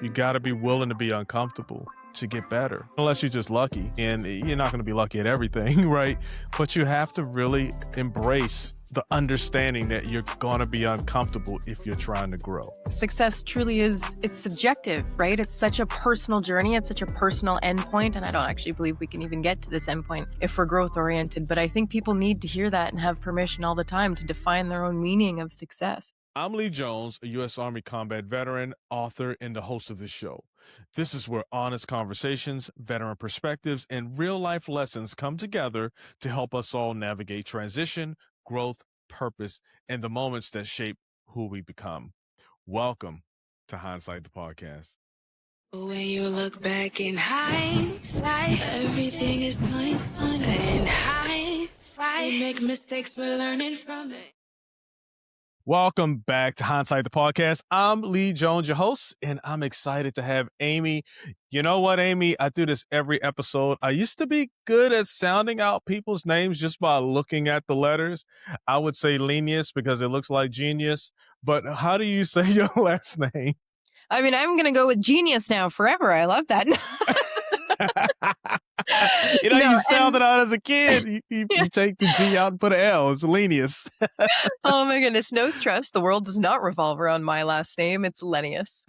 You got to be willing to be uncomfortable to get better. Unless you're just lucky, and you're not going to be lucky at everything, right? But you have to really embrace the understanding that you're going to be uncomfortable if you're trying to grow. Success truly is, it's subjective, right? It's such a personal journey. It's such a personal endpoint. And I don't actually believe we can even get to this endpoint if we're growth oriented. But I think people need to hear that and have permission all the time to define their own meaning of success. I'm Lee Jones, a U.S. Army combat veteran, author, and the host of this show. This is where honest conversations, veteran perspectives, and real-life lessons come together to help us all navigate transition, growth, purpose, and the moments that shape who we become. Welcome to Hindsight, the podcast. When you look back in hindsight, everything is 20/20. In hindsight, we make mistakes, but learning from it. Welcome back to Hindsight, the podcast. I'm Lee Jones, your host, and I'm excited to have Amy. You know what, Amy? I do this every episode. I used to be good at sounding out people's names just by looking at the letters. I would say Lenius because it looks like genius. But how do you say your last name? I mean, I'm going to go with genius now forever. I love that. You sound it out as a kid. You take the G out and put an L. It's Lenius. Oh my goodness. No stress. The world does not revolve around my last name. It's Lenius.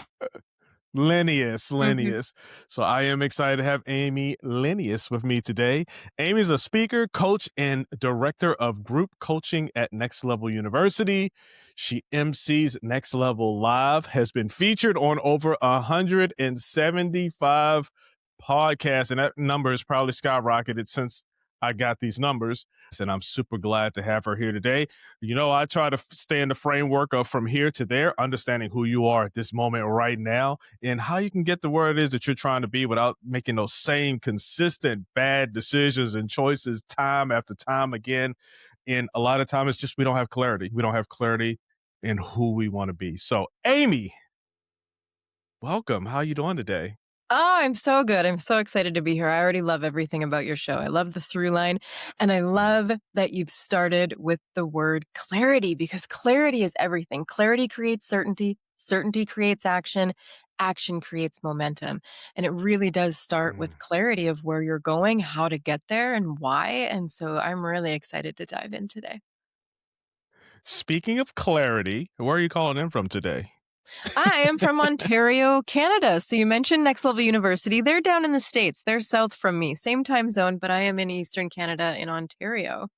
Lenius. So I am excited to have Amy Lenius with me today. Amy's a speaker, coach, and director of group coaching at Next Level University. She MCs Next Level Live, has been featured on over 175 podcasts, and that number has probably skyrocketed since I got these numbers. And I'm super glad to have her here today. You know, I try to stay in the framework of from here to there, understanding who you are at this moment right now and how you can get to where it is that you're trying to be without making those same consistent bad decisions and choices time after time again. And a lot of times it's just we don't have clarity. We don't have clarity in who we want to be. So, Amy, welcome. How are you doing today? Oh, I'm so good. I'm so excited to be here. I already love everything about your show. I love the through line, and I love that you've started with the word clarity, because clarity is everything. Clarity creates certainty. Certainty creates action. Action creates momentum. And it really does start with clarity of where you're going, how to get there, and why. And so I'm really excited to dive in today. Speaking of clarity, where are you calling in from today? I am from Ontario, Canada. So you mentioned Next Level University. They're down in the States. They're south from me. Same time zone, but I am in Eastern Canada in Ontario.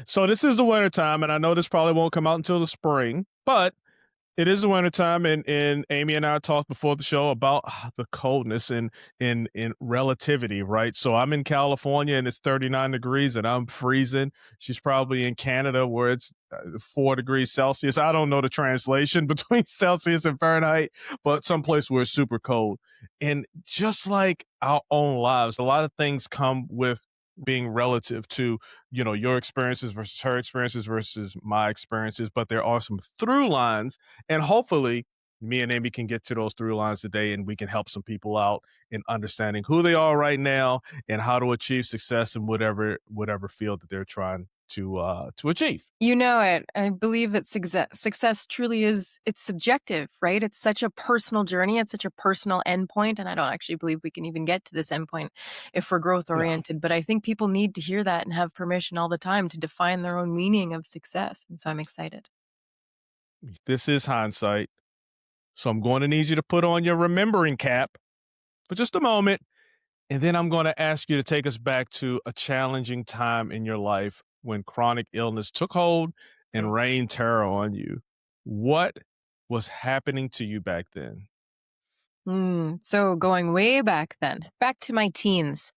So this is the winter time, and I know this probably won't come out until the spring, but it is the winter time, and Amy and I talked before the show about the coldness and in relativity, right? So I'm in California and it's 39 degrees and I'm freezing. She's probably in Canada where it's 4 degrees Celsius. I don't know the translation between Celsius and Fahrenheit, but someplace where it's super cold. And just like our own lives, a lot of things come with being relative to, your experiences versus her experiences versus my experiences, but there are some through lines, and hopefully me and Amy can get to those through lines today, and we can help some people out in understanding who they are right now and how to achieve success in whatever field that they're trying to achieve. You know it. I believe that success truly is, it's subjective, right? It's such a personal journey. It's such a personal endpoint. And I don't actually believe we can even get to this endpoint if we're growth oriented. But I think people need to hear that and have permission all the time to define their own meaning of success. And so I'm excited. This is hindsight. So I'm going to need you to put on your remembering cap for just a moment. And then I'm going to ask you to take us back to a challenging time in your life when chronic illness took hold and rained terror on you. What was happening to you back then? So going way back then, back to my teens,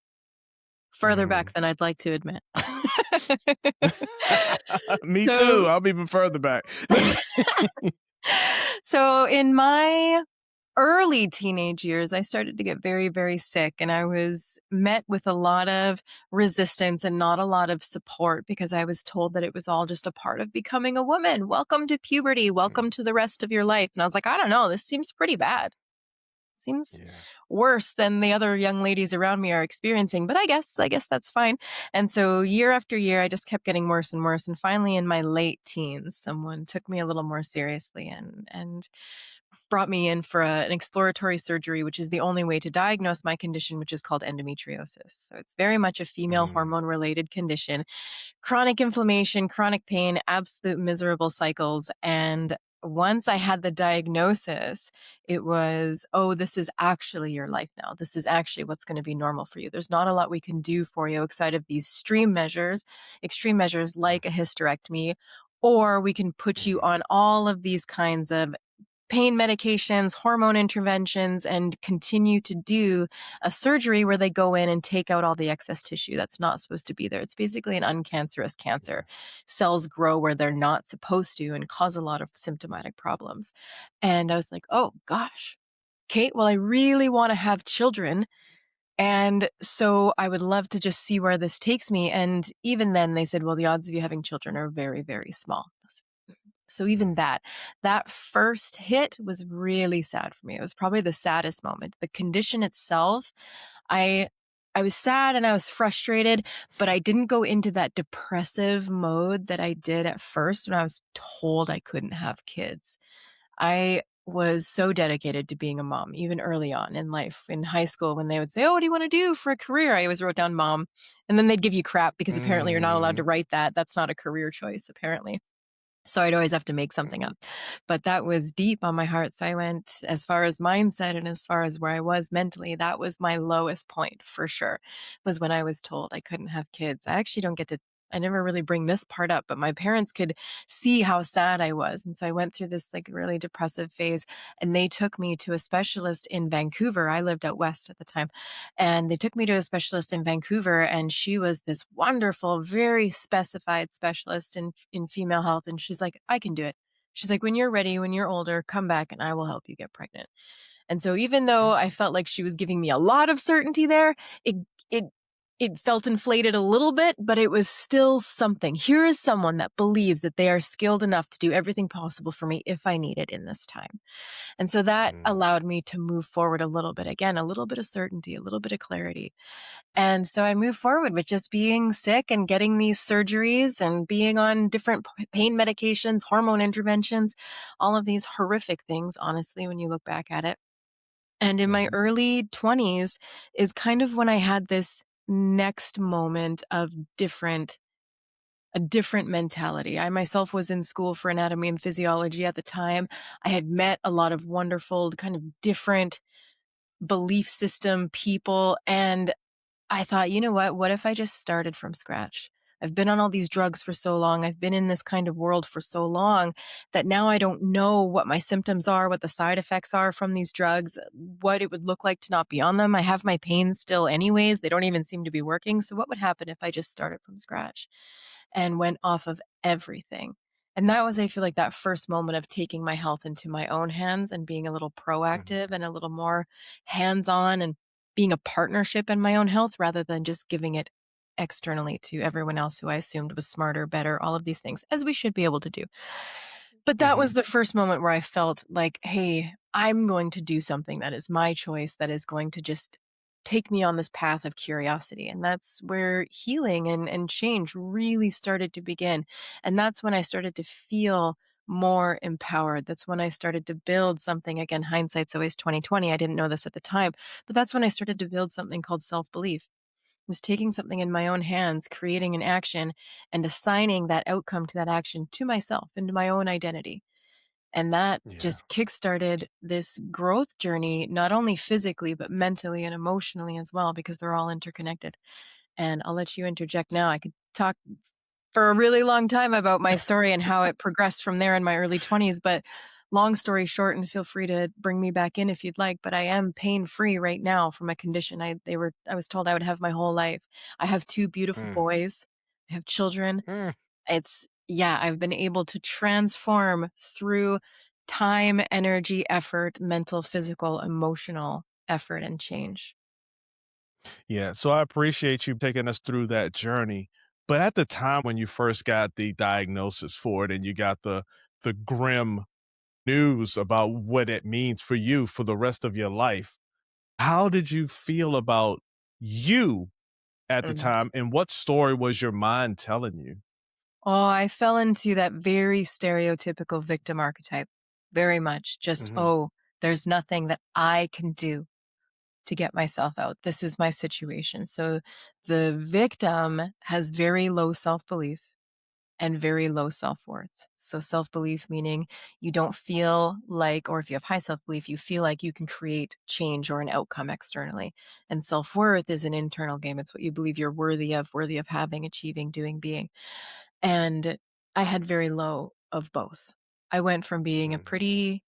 further back than I'd like to admit. Me too. I'm even further back. So in my early teenage years, I started to get very, very sick, and I was met with a lot of resistance and not a lot of support because I was told that it was all just a part of becoming a woman. Welcome to puberty. Welcome to the rest of your life. And I was like, I don't know, this seems pretty bad. Seems worse than the other young ladies around me are experiencing, but I guess that's fine. And so year after year, I just kept getting worse and worse. And finally in my late teens, someone took me a little more seriously and brought me in for an exploratory surgery, which is the only way to diagnose my condition, which is called endometriosis. So it's very much a female Mm, hormone related condition, chronic inflammation, chronic pain, absolute miserable cycles. And once I had the diagnosis, it was, oh, this is actually your life now. This is actually what's going to be normal for you. There's not a lot we can do for you outside of these extreme measures like a hysterectomy, or we can put you mm, on all of these kinds of pain medications, hormone interventions, and continue to do a surgery where they go in and take out all the excess tissue that's not supposed to be there. It's basically an uncancerous cancer. Cells grow where they're not supposed to and cause a lot of symptomatic problems. And I was like, oh gosh, Kate, well, I really want to have children. And so I would love to just see where this takes me. And even then, they said, well, the odds of you having children are very, very small. So even mm, that first hit was really sad for me. It was probably the saddest moment. The condition itself, I I was sad and I was frustrated, but I didn't go into that depressive mode that I did at first when I was told I couldn't have kids. I was so dedicated to being a mom, even early on in life. In high school, when they would say, "Oh, what do you want to do for a career?" I always wrote down mom. And then they'd give you crap because apparently you're not allowed to mm, write that. That's not a career choice, apparently. So I'd always have to make something up. But that was deep on my heart. So I went as far as mindset and as far as where I was mentally. That was my lowest point for sure, was when I was told I couldn't have kids. I actually don't get to, I never really bring this part up, but my parents could see how sad I was. And so I went through this like really depressive phase, and they took me to a specialist in Vancouver. I lived out west at the time. And they took me to a specialist in Vancouver, and she was this wonderful, very specified specialist in female health. And she's like, I can do it. She's like, when you're ready, when you're older, come back and I will help you get pregnant. And so even though I felt like she was giving me a lot of certainty there, it it it felt inflated a little bit, but it was still something. Here is someone that believes that they are skilled enough to do everything possible for me if I need it in this time. And so that mm, allowed me to move forward a little bit. Again, a little bit of certainty, a little bit of clarity. And so I moved forward with just being sick and getting these surgeries and being on different pain medications, hormone interventions, all of these horrific things, honestly, when you look back at it. And in my mhm, early 20s is kind of when I had this next moment of different a different mentality. I myself was in school for anatomy and physiology at the time. I had met a lot of wonderful kind of different belief system people, and I thought, you know what? What if I just started from scratch? I've been on all these drugs for so long. I've been in this kind of world for so long that now I don't know what my symptoms are, what the side effects are from these drugs, what it would look like to not be on them. I have my pain still, anyways. They don't even seem to be working. So, what would happen if I just started from scratch and went off of everything? And that was, I feel like, that first moment of taking my health into my own hands and being a little mhm, proactive and a little more hands on and being a partnership in my own health rather than just giving it externally to everyone else who I assumed was smarter, better, all of these things, as we should be able to do. But that was mhm. the first moment where I felt like, hey, I'm going to do something that is my choice, that is going to just take me on this path of curiosity. And that's where healing and change really started to begin. And that's when I started to feel more empowered. That's when I started to build something. Again, hindsight's always 2020. I didn't know this at the time, but that's when I started to build something called self-belief. Was taking something in my own hands, creating an action, and assigning that outcome to that action to myself, into my own identity. And that Yeah. just kickstarted this growth journey, not only physically, but mentally and emotionally as well, because they're all interconnected. And I'll let you interject now. I could talk for a really long time about my story and how it progressed from there in my early 20s. But long story short, and feel free to bring me back in if you'd like, but I am pain free right now from a condition I was told I would have my whole life. I have two beautiful Mm, boys. I have children. mm. Yeah, I've been able to transform through time, energy, effort, mental, physical, emotional effort and change. Yeah, so I appreciate you taking us through that journey. But at the time when you first got the diagnosis for it and you got the grim news about what it means for you for the rest of your life, how did you feel about you at the Mm. time, and what story was your mind telling you? Oh, I fell into that very stereotypical victim archetype very much just, Mhm. oh, there's nothing that I can do to get myself out. This is my situation. So the victim has very low self belief and very low self worth. So, self belief meaning you don't feel like, or if you have high self belief, you feel like you can create change or an outcome externally. And self worth is an internal game. It's what you believe you're worthy of having, achieving, doing, being. And I had very low of both. I went from being a Mhm. pretty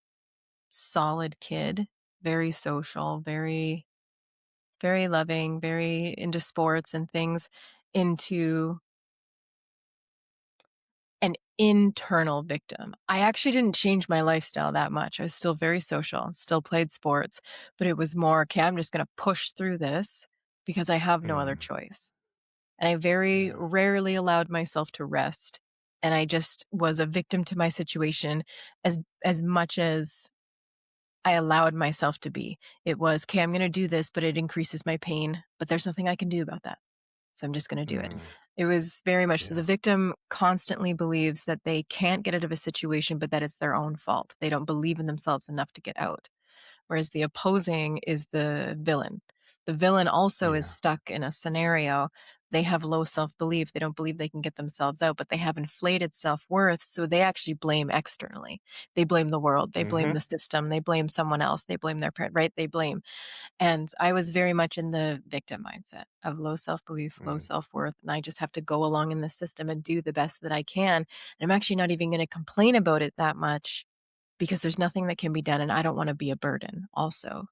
solid kid, very social, very loving, very into sports and things, into an internal victim. I actually didn't change my lifestyle that much. I was still very social, still played sports, but it was more, okay, I'm just going to push through this because I have no other Mm. choice. And I very Yeah. rarely allowed myself to rest. And I just was a victim to my situation as much as I allowed myself to be. It was, okay, I'm going to do this, but it increases my pain, but there's nothing I can do about that. So I'm just going to do it. Mm. It was very much so the Yeah. victim constantly believes that they can't get out of a situation, but that it's their own fault. They don't believe in themselves enough to get out. Whereas the opposing is the villain. The villain also is Yeah. stuck in a scenario. They have low self belief. They don't believe they can get themselves out, but they have inflated self worth. So they actually blame externally. They blame the world. They blame Mhm. the system. They blame someone else. They blame their parent, right? They blame. And I was very much in the victim mindset of low self belief, low Mm. self worth. And I just have to go along in the system and do the best that I can. And I'm actually not even going to complain about it that much because there's nothing that can be done. And I don't want to be a burden, also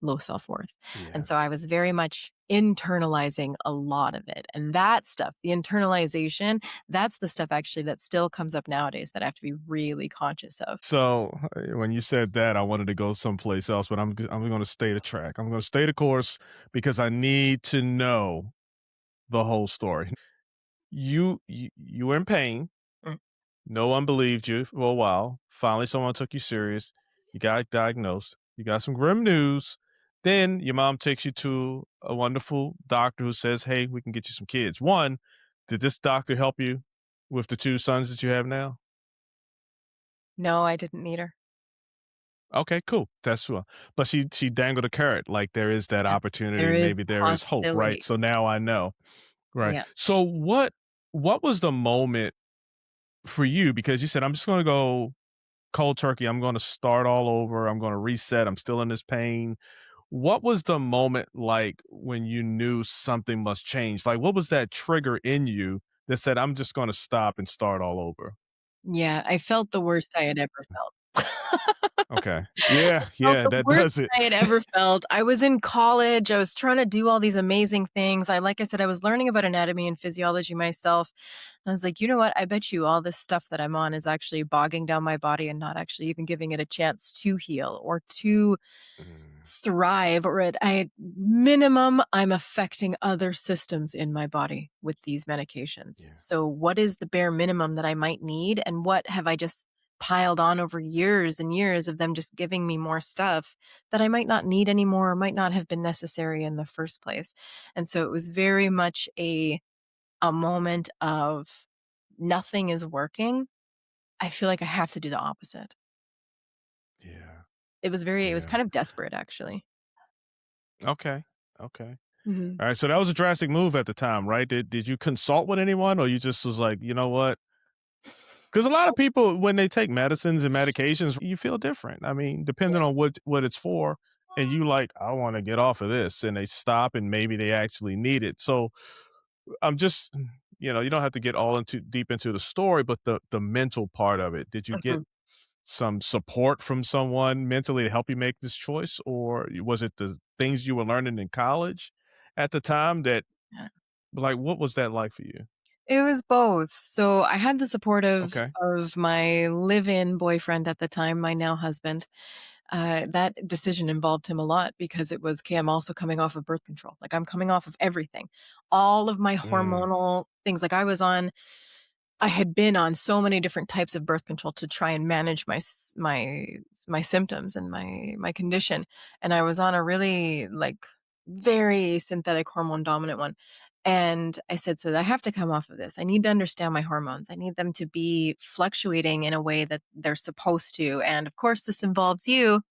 low self worth. And Yeah. so I was very much internalizing a lot of it. And that stuff, the internalization, that's the stuff actually that still comes up nowadays that I have to be really conscious of. So, when you said that, I wanted to go someplace else, but I'm gonna stay the track. I'm gonna stay the course because I need to know the whole story. You were in pain. Mm. No one believed you for a while. Finally, someone took you serious. You got diagnosed. You got some grim news. Then your mom takes you to a wonderful doctor who says, "Hey, we can get you some kids." One, did this doctor help you with the two sons that you have now? No, I didn't need her. Okay, cool. That's what. But she dangled a carrot, like there is that Yeah. opportunity, There and is maybe the there is hope, right? possibility. So now I know, right? Yeah. So what was the moment for you? Because you said, "I'm just going to go cold turkey. I'm going to start all over. I'm going to reset. I'm still in this pain." What was the moment like when you knew something must change? Like, what was that trigger in you that said, "I'm just going to stop and start all over"? Yeah, I felt the worst I had ever felt. Okay. Yeah, Felt yeah, the that worst does it. I had ever felt. I was in college, I was trying to do all these amazing things. Like I said, I was learning about anatomy and physiology myself. I was like, "You know what? I bet you all this stuff that I'm on is actually bogging down my body and not actually even giving it a chance to heal or to Mm, thrive, or at minimum, I'm affecting other systems in my body with these medications. yeah. So what is the bare minimum that I might need, and what have I just piled on over years and years of them just giving me more stuff that I might not need anymore or might not have been necessary in the first place?" And so it was very much a moment of nothing is working. I feel like I have to do the opposite. Yeah. It was Yeah. kind of desperate actually. Okay. Okay. Mhm. All right. So that was a drastic move at the time, right? Did you consult with anyone, or you just was like, you know what? Because a lot of people, when they take medicines and medications, you feel different. I mean, depending on Yes. what it's for, and you like, I want to get off of this, and they stop, and maybe they actually need it. So I'm just, you don't have to get all into deep into the story, but the mental part of it. Did you get Mhm. some support from someone mentally to help you make this choice, or was it the things you were learning in college at the time that, Yeah. like, what was that like for you? It was both. So I had the support Okay. of my live-in boyfriend at the time, my now husband. That decision involved him a lot because it was, okay, I'm also coming off of birth control. Like I'm coming off of everything. All of my Mm, hormonal things. I had been on so many different types of birth control to try and manage my symptoms and my condition. And I was on a really like very synthetic hormone dominant one. And I said, "So I have to come off of this. I need to understand my hormones. I need them to be fluctuating in a way that they're supposed to. And of course, this involves you."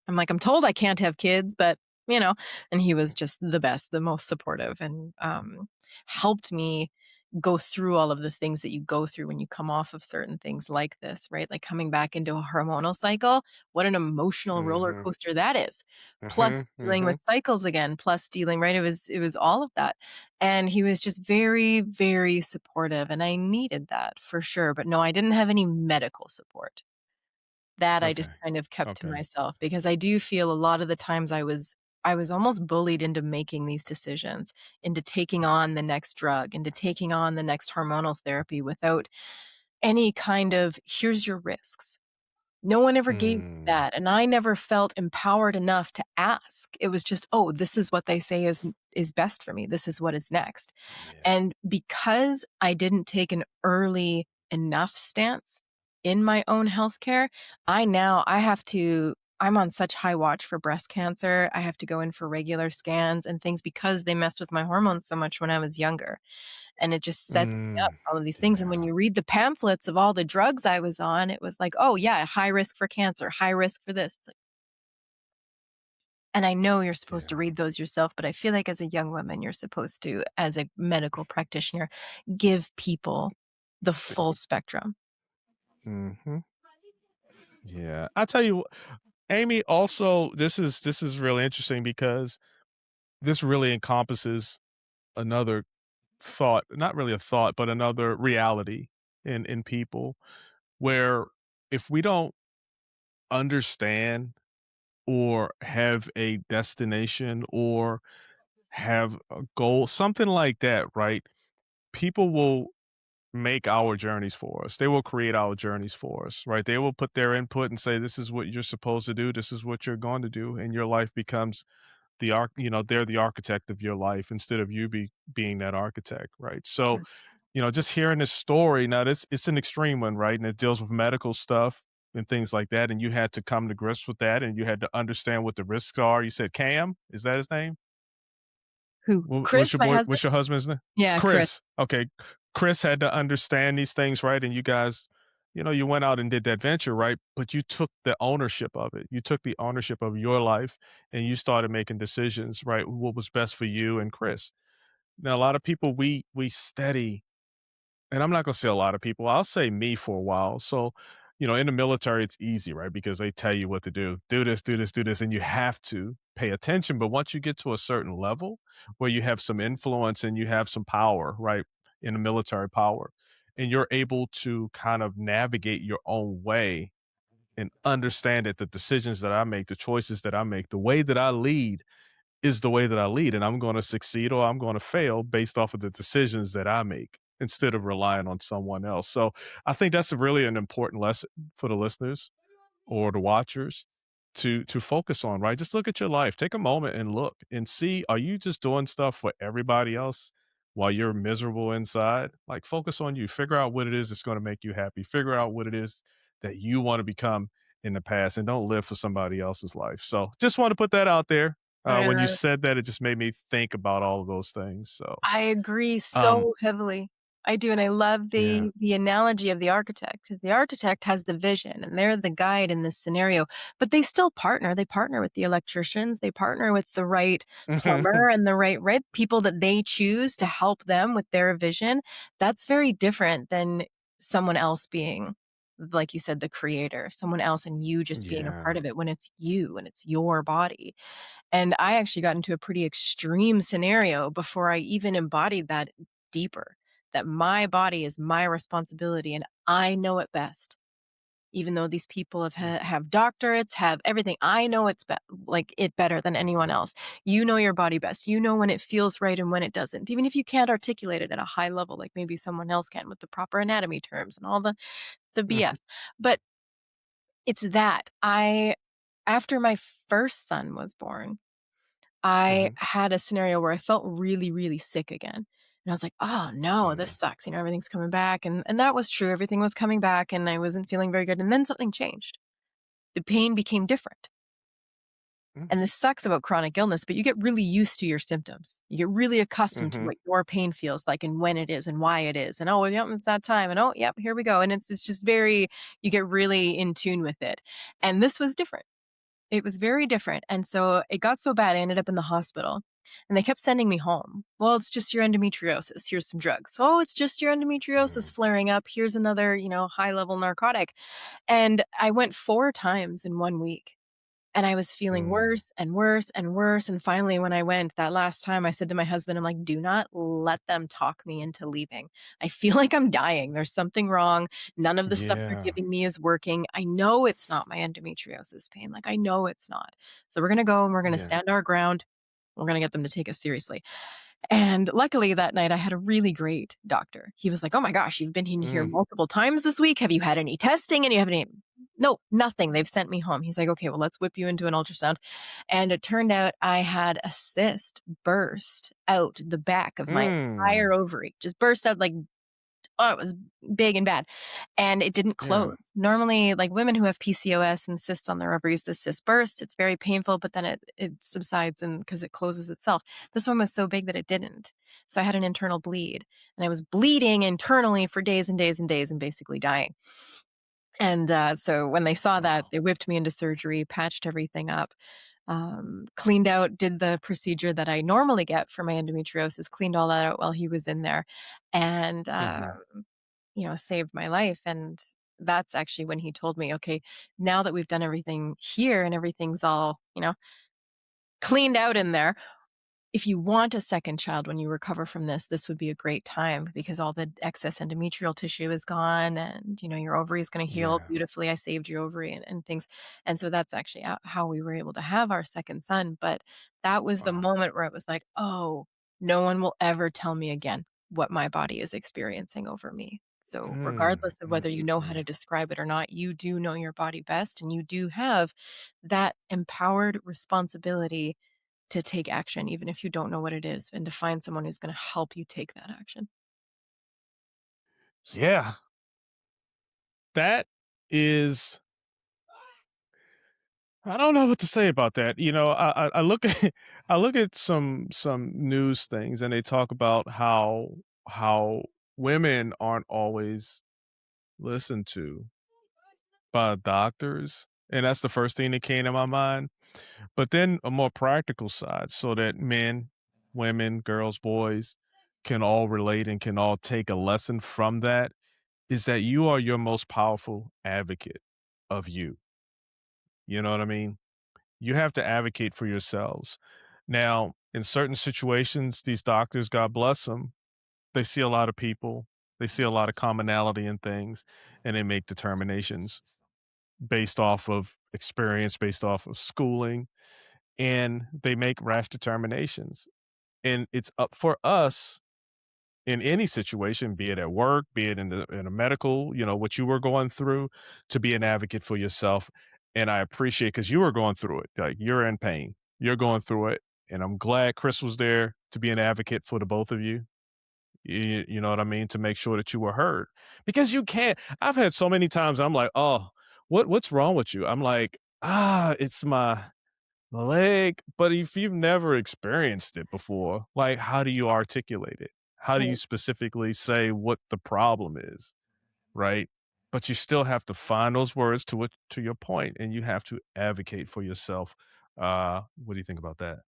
I'm like, "I'm told I can't have kids, but, you know," and he was just the best, the most supportive, and helped me go through all of the things that you go through when you come off of certain things like this, right? Like coming back into a hormonal cycle, what an emotional roller Mhm. coaster that is. Plus Mhm. dealing with Mhm. cycles again, plus dealing, right? It was all of that. And he was just very, very supportive. And I needed that for sure. But no, I didn't have any medical support. That I just Okay. kind of kept to Okay. myself because I do feel a lot of the times I was almost bullied into making these decisions, into taking on the next drug, into taking on the next hormonal therapy without any kind of, "Here's your risks." No one ever gave me Mm. that, and I never felt empowered enough to ask. It was just, "Oh, this is what they say is best for me. This is what is next." Yeah. And because I didn't take an early enough stance in my own healthcare, I have to I'm on such high watch for breast cancer. I have to go in for regular scans and things because they messed with my hormones so much when I was younger. And it just sets me up Mm. for all of these things. And when Yeah. you read the pamphlets of all the drugs I was on, it was like, "Oh, yeah, high risk for cancer, high risk for this." It's like, and I know you're supposed to Yeah. read those yourself, but I feel like as a young woman, you're supposed to, as a medical practitioner, give people the full spectrum. Mhm. Yeah. I tell you, Amy, also, this is really interesting because this really encompasses another thought, not really a thought, but another reality in people where if we don't understand or have a destination or have a goal, something like that, right? People will make our journeys for us. They will create our journeys for us, right? They will put their input and say, this is what you're supposed to do. This is what you're going to do. And your life becomes they're the architect of your life instead of you being that architect, right? So, just hearing this story, now this it's an extreme one, right? And it deals with medical stuff and things like that. And you had to come to grips with that and you had to understand what the risks are. You said Cam, is that his name? Who? What's Chris, your my boy? husband? What's your husband's name? Yeah, Chris. Chris. Okay, Chris had to understand these things, right? And you guys, you went out and did that venture, right? But you took the ownership of it. You took the ownership of your life, and you started making decisions, right? What was best for you and Chris. Now, a lot of people we study, and I'm not gonna say a lot of people, I'll say me for a while. So, in the military, it's easy, right? Because they tell you what to do. Do this, do this, do this, and you have to pay attention. But once you get to a certain level where you have some influence and you have some power, right? In the military power, and you're able to kind of navigate your own way and understand that the decisions that I make, the choices that I make, the way that I lead is the way that I lead, and I'm gonna succeed or I'm gonna fail based off of the decisions that I make instead of relying on someone else. So I think that's a really an important lesson for the listeners or the watchers to focus on, right? Just look at your life. Take a moment and look and see, are you just doing stuff for everybody else while you're miserable inside? Like focus on you. Figure out what it is that's going to make you happy. Figure out what it is that you want to become in the past and don't live for somebody else's life. So just want to put that out there. I When you love it. said that, it just made me think about all of those things. So, I agree um, so heavily. I do, and I love yeah. the analogy of the architect because the architect has the vision and they're the guide in this scenario, but they still partner. They partner with the electricians, they partner with the right plumber and the right people that they choose to help them with their vision. That's very different than someone else being, like you said, the creator, someone else and you just being a part Yeah. of it when it's you and it's your body. And I actually got into a pretty extreme scenario before I even embodied that deeper, that my body is my responsibility and I know it best. Even though these people have doctorates, have everything, I know like it better than anyone else. You know your body best. You know when it feels right and when it doesn't. Even if you can't articulate it at a high level, like maybe someone else can with the proper anatomy terms and all the BS. But it's that I after my first son was born, I Mhm. had a scenario where I felt really, really sick again. And I was like, "Oh, no, this Mhm. sucks." Everything's coming back. And that was true. Everything was coming back and I wasn't feeling very good. And then something changed. The pain became different. And this sucks about chronic illness, but you get really used to your symptoms. You get really accustomed to Mm-hmm. what your pain feels like and when it is and why it is. And oh, yep, it's that time. And oh, yep, here we go. And it's just very, you get really in tune with it. And this was different. It was very different. And so it got so bad, I ended up in the hospital and they kept sending me home. Well, it's just your endometriosis. Here's some drugs. Oh, it's just your endometriosis Mm, flaring up. Here's another, high level narcotic. And I went 4 times in 1 week. And I was feeling mm, worse and worse and worse. And finally, when I went that last time, I said to my husband, I'm like, do not let them talk me into leaving. I feel like I'm dying. There's something wrong. None of the stuff they're yeah. giving me is working. I know it's not my endometriosis pain. Like, I know it's not. So we're going to go and we're going to Yeah. stand our ground. We're going to get them to take us seriously. And luckily that night I had a really great doctor. He was like, "Oh my gosh, you've been in here Mm, multiple times this week. Have you had any testing? And you have any?" No, nothing. They've sent me home. He's like, "Okay, well, let's whip you into an ultrasound." And it turned out I had a cyst burst out the back of my mm, entire ovary. Just burst out like, oh, it was big and bad. And it didn't yeah. close. Normally, like women who have PCOS and cysts on their ovaries, the cyst bursts. It's very painful, but then it subsides and because it closes itself. This one was so big that it didn't. So I had an internal bleed and I was bleeding internally for days and days and days and basically dying. And so when they saw that, Wow. they whipped me into surgery, patched everything up, cleaned out, did the procedure that I normally get for my endometriosis, cleaned all that out while he was in there, and Hmm. saved my life. And that's actually when he told me, okay, now that we've done everything here and everything's all cleaned out in there, if you want a second child when you recover from this would be a great time because all the excess endometrial tissue is gone and, your ovary is going to heal Yeah. beautifully. I saved your ovary and things. And so that's actually how we were able to have our second son. But that was the Wow. moment where it was like, oh, no one will ever tell me again what my body is experiencing over me. So, Mm, regardless of mm, whether you mm, know how mm. to describe it or not, you do know your body best and you do have that empowered responsibility to take action, even if you don't know what it is, and to find someone who's gonna help you take that action. Yeah. That is I don't know what to say about that. I look at I look at some news things and they talk about how women aren't always listened to by doctors. And that's the first thing that came to my mind. But then a more practical side so that men, women, girls, boys can all relate and can all take a lesson from that is that you are your most powerful advocate of you. You know what I mean? You have to advocate for yourselves. Now, in certain situations, these doctors, God bless them, they see a lot of people, they see a lot of commonality in things, and they make determinations based off of experience, based off of schooling, and they make rash determinations. And it's up for us in any situation, be it at work, be it in a medical, what you were going through, to be an advocate for yourself. And I appreciate because you were going through it. Like you're in pain. You're going through it. And I'm glad Chris was there to be an advocate for the both of you. You know what I mean? To make sure that you were heard. Because you can't. I've had so many times I'm like, oh, what's wrong with you? I'm like, it's my leg, but if you've never experienced it before, like, how do you articulate it? How do you Right. specifically say what the problem is, right? But you still have to find those words to your point, and you have to advocate for yourself. What do you think about that?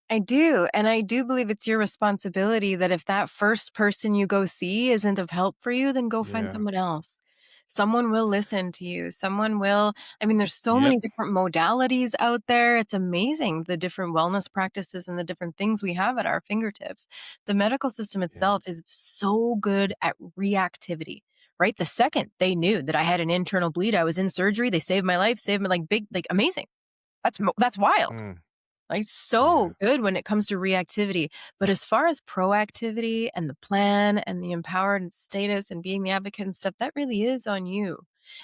I do, and I do believe it's your responsibility that if that first person you go see isn't of help for you, then go find Yeah. someone else. Someone will listen to you. Someone will there's so Yep. many different modalities out there. It's amazing the different wellness practices and the different things we have at our fingertips. The medical system Yeah. itself is so good at reactivity. Right? The second they knew that I had an internal bleed, I was in surgery, they saved my life, saved me like big like amazing. That's wild. Mm, Like, yeah. so good when it comes to reactivity, but as far as proactivity and the plan and the empowered and status and being the advocate and stuff, that really is on you.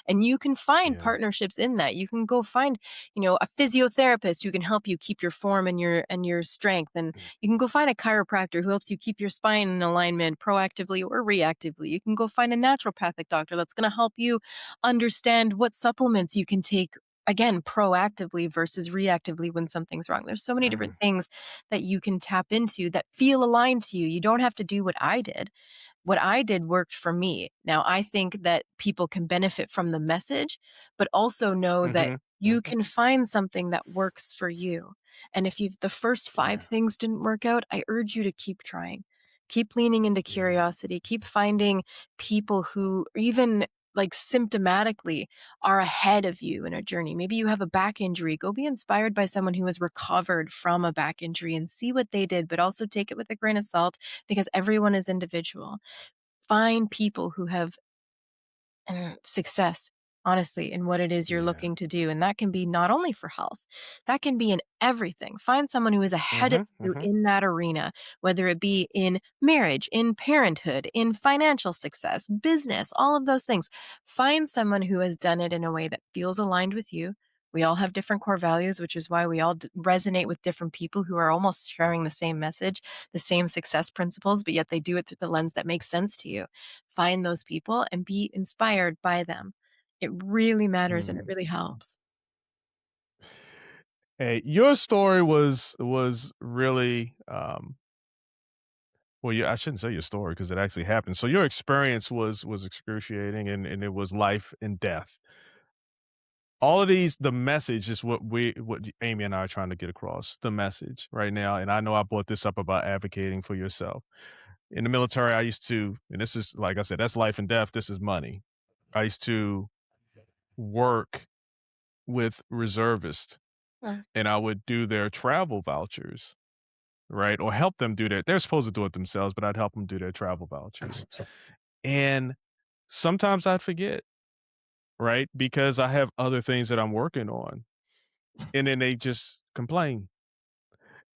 And you can find Yeah. partnerships in that. You can go find, a physiotherapist who can help you keep your form and your strength. And Mm, you can go find a chiropractor who helps you keep your spine in alignment proactively or reactively. You can go find a naturopathic doctor that's going to help you understand what supplements you can take again, proactively versus reactively when something's wrong. There's so many different Mhm. things that you can tap into that feel aligned to you. You don't have to do what I did. What I did worked for me. Now, I think that people can benefit from the message, but also know that Mhm. you Mhm. can find something that works for you. And if you've the first 5 Yeah. things didn't work out, I urge you to keep trying. Keep leaning into Yeah. curiosity. Keep finding people who even like symptomatically are ahead of you in a journey. Maybe you have a back injury. Go be inspired by someone who has recovered from a back injury and see what they did, but also take it with a grain of salt because everyone is individual. Find people who have success, honestly, in what it is you're Yeah. looking to do. And that can be not only for health, that can be in everything. Find someone who is ahead of Mhm. you Mhm. in that arena, whether it be in marriage, in parenthood, in financial success, business, all of those things. Find someone who has done it in a way that feels aligned with you. We all have different core values, which is why we all resonate with different people who are almost sharing the same message, the same success principles, but yet they do it through the lens that makes sense to you. Find those people and be inspired by them. It really matters and it Mm. really helps. Hey, your story was really well, I shouldn't say your story because it actually happened. So your experience was excruciating and it was life and death. All of these, the message is what Amy and I are trying to get across, the message right now. And I know I brought this up about advocating for yourself. In the military, I used to, and this is like I said, that's life and death. This is money. I used to work with reservists Uh, and I would do their travel vouchers, right? Or help them do that. They're supposed to do it themselves, but I'd help them do their travel vouchers. And sometimes I'd forget, right? Because I have other things that I'm working on. And then they just complain.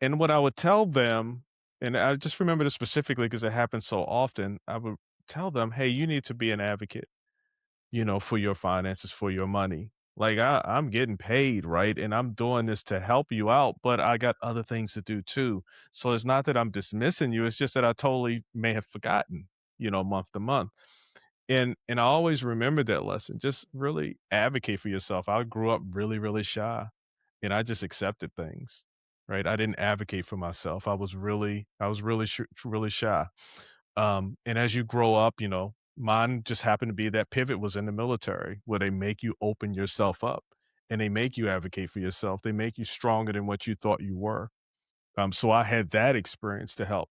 And what I would tell them, and I just remember this specifically because it happens so often, I would tell them, hey, you need to be an advocate, for your finances, for your money. Like I'm getting paid, right? And I'm doing this to help you out, but I got other things to do too. So it's not that I'm dismissing you. It's just that I totally may have forgotten, month to month. And I always remember that lesson. Just really advocate for yourself. I grew up really, really shy and I just accepted things. Right. I didn't advocate for myself. I was really shy. And as you grow up, mine just happened to be that pivot was in the military where they make you open yourself up and they make you advocate for yourself. They make you stronger than what you thought you were. So I had that experience to help.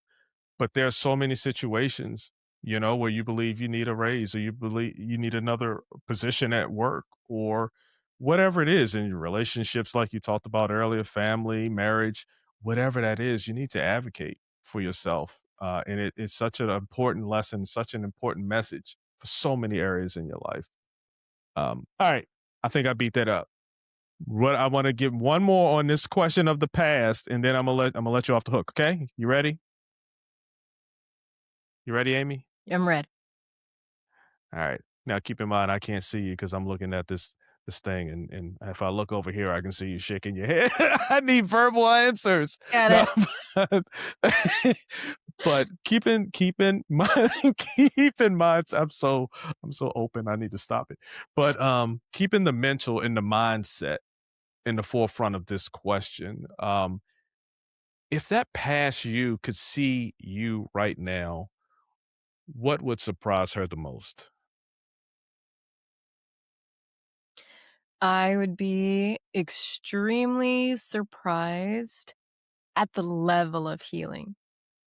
But there are so many situations, where you believe you need a raise or you believe you need another position at work or whatever it is in your relationships, like you talked about earlier, family, marriage, whatever that is, you need to advocate for yourself. And it's such an important lesson, such an important message for so many areas in your life. All right. I think I beat that up. What I want to give one more on this question of the past, and then I'm gonna let you off the hook. Okay. You ready? You ready, Amy? I'm ready. All right. Now keep in mind I can't see you because I'm looking at this thing and if I look over here I can see you shaking your head. I need verbal answers. Got No, it. but, but keep in mind keep in mind I'm so open. I need to stop it. But keeping the mental and the mindset in the forefront of this question. If that past you could see you right now, what would surprise her the most? I would be extremely surprised at the level of healing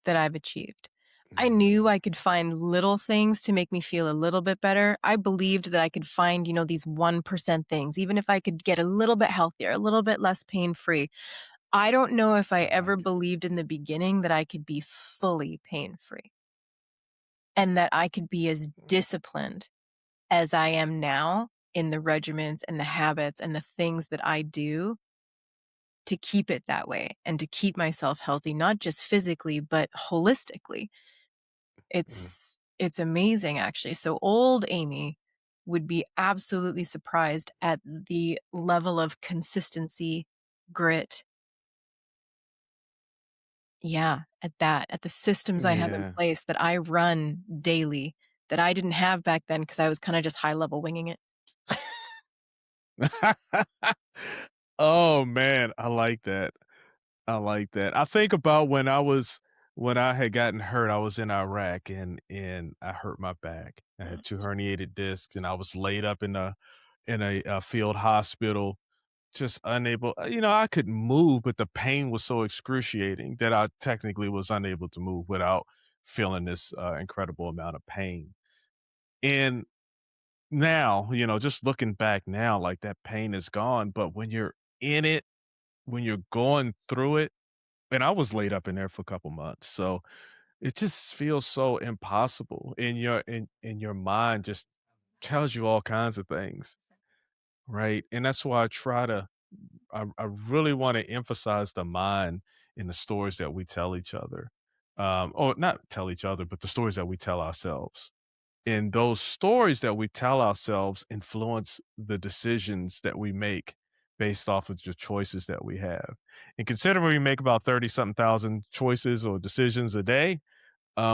that I've achieved. I knew I could find little things to make me feel a little bit better. I believed that I could find, these 1% things, even if I could get a little bit healthier, a little bit less pain free. I don't know if I I ever like it. believed in the beginning that I could be fully pain free and that I could be as disciplined as I am now in the regimens and the habits and the things that I do to keep it that way and to keep myself healthy, not just physically, but holistically. Mm. It's amazing actually. So old Amy would be absolutely surprised at the level of consistency, grit, yeah, at the systems I have in Yeah. place that I run daily that I didn't have back then because I was kinda just high level winging it. Oh, man, I like that. I like that. I think about when I had gotten hurt, I was in Iraq and I hurt my back. I had 2 herniated discs, and I was laid up in a field hospital, just unable I could move, but the pain was so excruciating that I technically was unable to move without feeling this, incredible amount of pain. And now, just looking back now, like, that pain is gone, but when you're in it, when you're going through it, and I was laid up in there for a couple months, so it just feels so impossible, and your mind just tells you all kinds of things, right? And that's why I really wanna emphasize the mind in the stories that we tell each other, or not tell each other, but the stories that we tell ourselves. And those stories that we tell ourselves influence the decisions that we make based off of the choices that we have. And considering we make about 30 something thousand choices or decisions a day,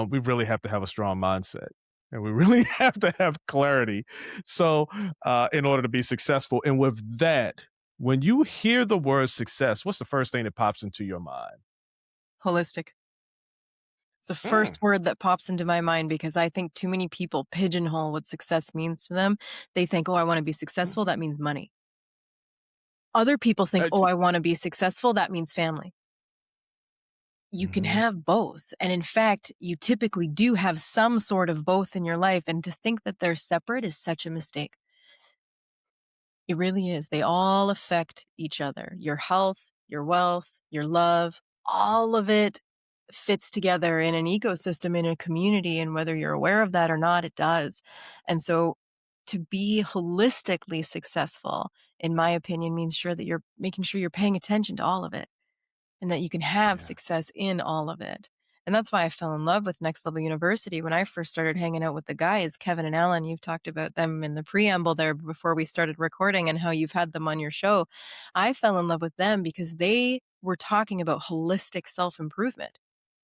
we really have to have a strong mindset. And we really have to have clarity. So, in order to be successful. And with that, when you hear the word success, what's the first thing that pops into your mind? Holistic. It's the Mm, first word that pops into my mind because I think too many people pigeonhole what success means to them. They think, oh, I want to be successful. mhm. That means money. Other people think, oh, You I want to be successful. That means family. You can mhm, have both. And in fact, you typically do have some sort of both in your life. And to think that they're separate is such a mistake. It really is. They all affect each other. Your health, your wealth, your love, all of it fits together in an ecosystem, in a community. And whether you're aware of that or not, it does. And so to be holistically successful, in my opinion, means sure that you're making sure you're paying attention to all of it and that you can have yeah. success in all of it. And that's why I fell in love with Next Level University when I first started hanging out with the guys, Kevin and Alan. You've talked about them in the preamble there before we started recording and how you've had them on your show. I fell in love with them because they were talking about holistic self improvement.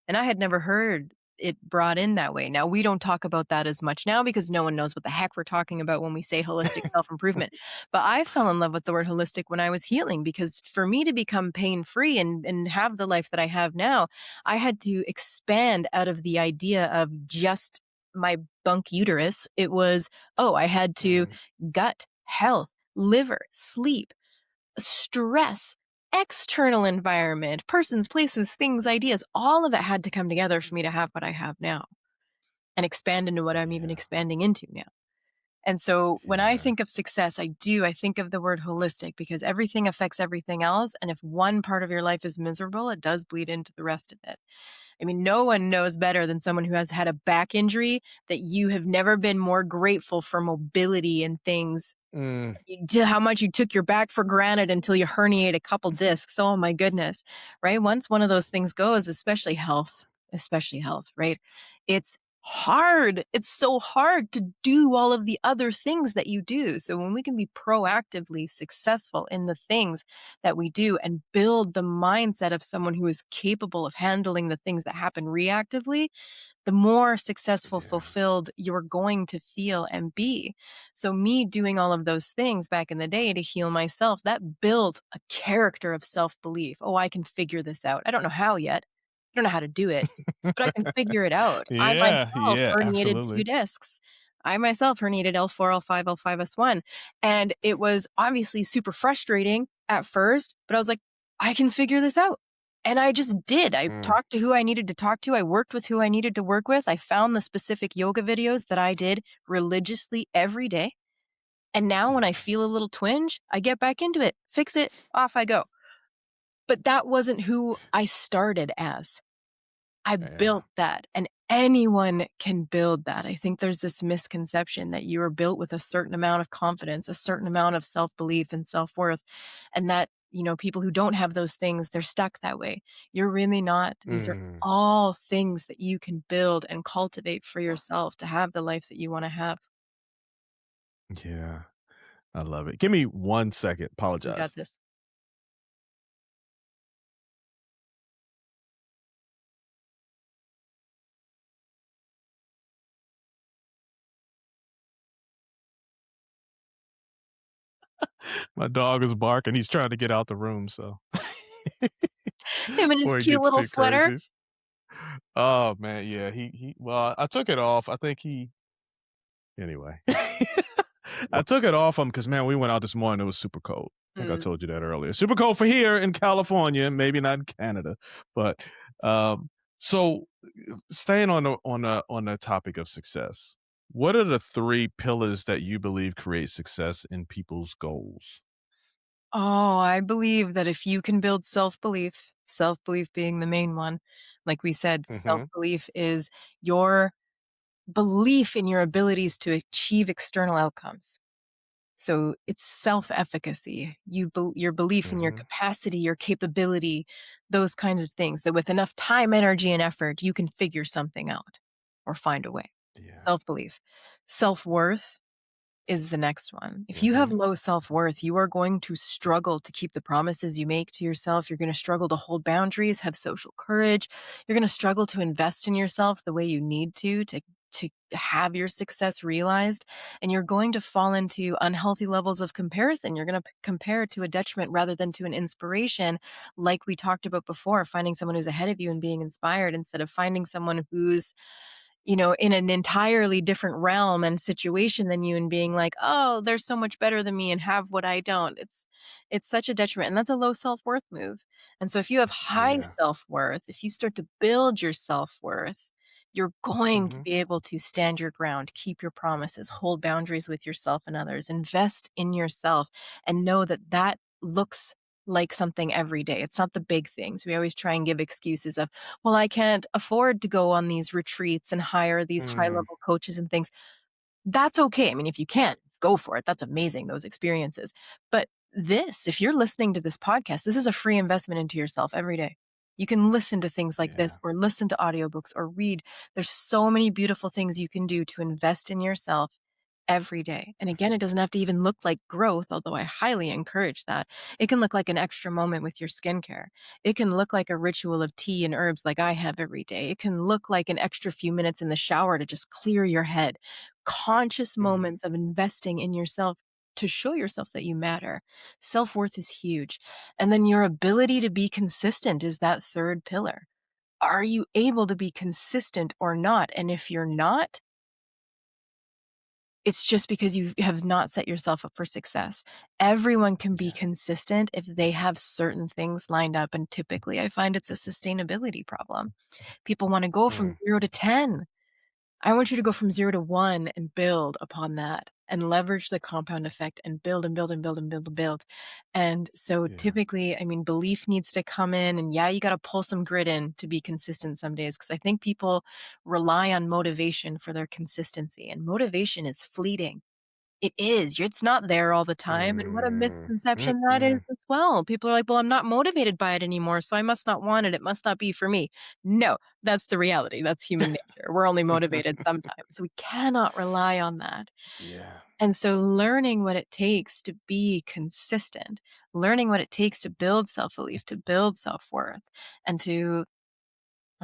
And I had never heard it brought in that way. Now, we don't talk about that as much now because no one knows what the heck we're talking about when we say holistic self improvement. But I fell in love with the word holistic when I was healing because for me to become pain free and have the life that I have now, I had to expand out of the idea of just my bunk uterus. It was, oh, I had to Mm, gut, health, liver, sleep, stress, external environment, persons, places, things, ideas, all of it had to come together for me to have what I have now and expand into what I'm even yeah, expanding into now. And so when I yeah. think of success, I think of the word holistic because everything affects everything else. And if one part of your life is miserable, it does bleed into the rest of it. I mean, no one knows better than someone who has had a back injury that you have never been more grateful for mobility and things Mm, to how much you took your back for granted until you herniate a couple discs. Oh my goodness. Right? Once one of those things goes, especially health, right? It's hard. It's so hard to do all of the other things that you do. So when we can be proactively successful in the things that we do and build the mindset of someone who is capable of handling the things that happen reactively, the more successful, yeah. fulfilled you're going to feel and be. So, me doing all of those things back in the day to heal myself, that built a character of self belief. Oh, I can figure this out. I don't know how yet. I don't know how to do it, but I can figure it out. I Yeah, myself yeah, herniated two absolutely. discs. I myself herniated L4, L5, L5S1. And it was obviously super frustrating at first, but I was like, I can figure this out. And I just did. I Mm, talked to who I needed to talk to. I worked with who I needed to work with. I found the specific yoga videos that I did religiously every day. And now when I yeah, feel a little twinge, I get back into it, fix it, off I go. But that wasn't who I started as. I yeah. built that, and anyone can build that. I think there's this misconception that you are built with a certain amount of confidence, a certain amount of self-belief and self-worth, and that, people who don't have those things, they're stuck that way. You're really not. These are Mm, all things that you can build and cultivate for yourself to have the life that you wanna have. yeah, I love it. Give me 1 second. You got Apologize. this. My dog is barking. He's trying to get out the room, so Him and his before he cute gets little too sweater. crazy. Oh man, yeah. He. Well, I took it off. I think he. Anyway, I took it off him because man, we went out this morning. It was super cold. I think I Mm. told you that earlier. Super cold for here in California, maybe not in Canada, but um. So, staying on the topic of success, what are the three pillars that you believe create success in people's goals? Oh, I believe that if you can build self belief being the main one, like we said, self Mm-hmm. belief is your belief in your abilities to achieve external outcomes. So it's self-efficacy. Your belief in your Mm-hmm. capacity, your capability, those kinds of things that with enough time, energy, and effort, you can figure something out or find a way. Yeah. Self-belief. Self-worth is the next one. If you have Mm-hmm. low self-worth, you are going to struggle to keep the promises you make to yourself. You're going to struggle to hold boundaries, have social courage. You're going to struggle to invest in yourself the way you need to have your success realized, and you're going to fall into unhealthy levels of comparison. You're going to compare to a detriment rather than to an inspiration, like we talked about before, finding someone who's ahead of you and being inspired instead of finding someone who's in an entirely different realm and situation than you and being like, "Oh, they're so much better than me and have what I don't." It's such a detriment, and that's a low self-worth move. And so if you have high Yeah. self-worth, if you start to build your self-worth, you're going to Mm-hmm. be able to stand your ground, keep your promises, hold boundaries with yourself and others, invest in yourself, and know that that looks like something every day. It's not the big things. We always try and give excuses of, well, I can't afford to go on these retreats and hire these high Mm, level coaches and things. That's okay. I mean, if you can, go for it. That's amazing, those experiences. But if you're listening to this podcast, this is a free investment into yourself every day. You can listen to things like this yeah. or listen to audiobooks or read. There's so many beautiful things you can do to invest in yourself every day. And again, it doesn't have to even look like growth, although I highly encourage that. It can look like an extra moment with your skincare. It can look like a ritual of tea and herbs like I have every day. It can look like an extra few minutes in the shower to just clear your head. Conscious Mhm. moments of investing in yourself to show yourself that you matter. Self worth is huge. And then your ability to be consistent is that third pillar. Are you able to be consistent or not? And if you're not, it's just because you have not set yourself up for success. Everyone can be Yeah. consistent if they have certain things lined up, and typically, I find it's a sustainability problem. People wanna go from Mm, 0 to 10. I want you to go from 0 to 1 and build upon that and leverage the compound effect and build and build and build and build and build. And so yeah. typically, I mean, belief needs to come in and yeah, you got to pull some grit in to be consistent some days because I think people rely on motivation for their consistency and motivation is fleeting. It is. It's not there all the time, and what a Mm, misconception that is mm-mm. as well. People are like, "Well, I'm not motivated by it anymore, so I must not want it. It must not be for me." No, that's the reality. That's human nature. We're only motivated sometimes. We cannot rely on that. Yeah. And so learning what it takes to be consistent, learning what it takes to build self-belief, to build self-worth, and to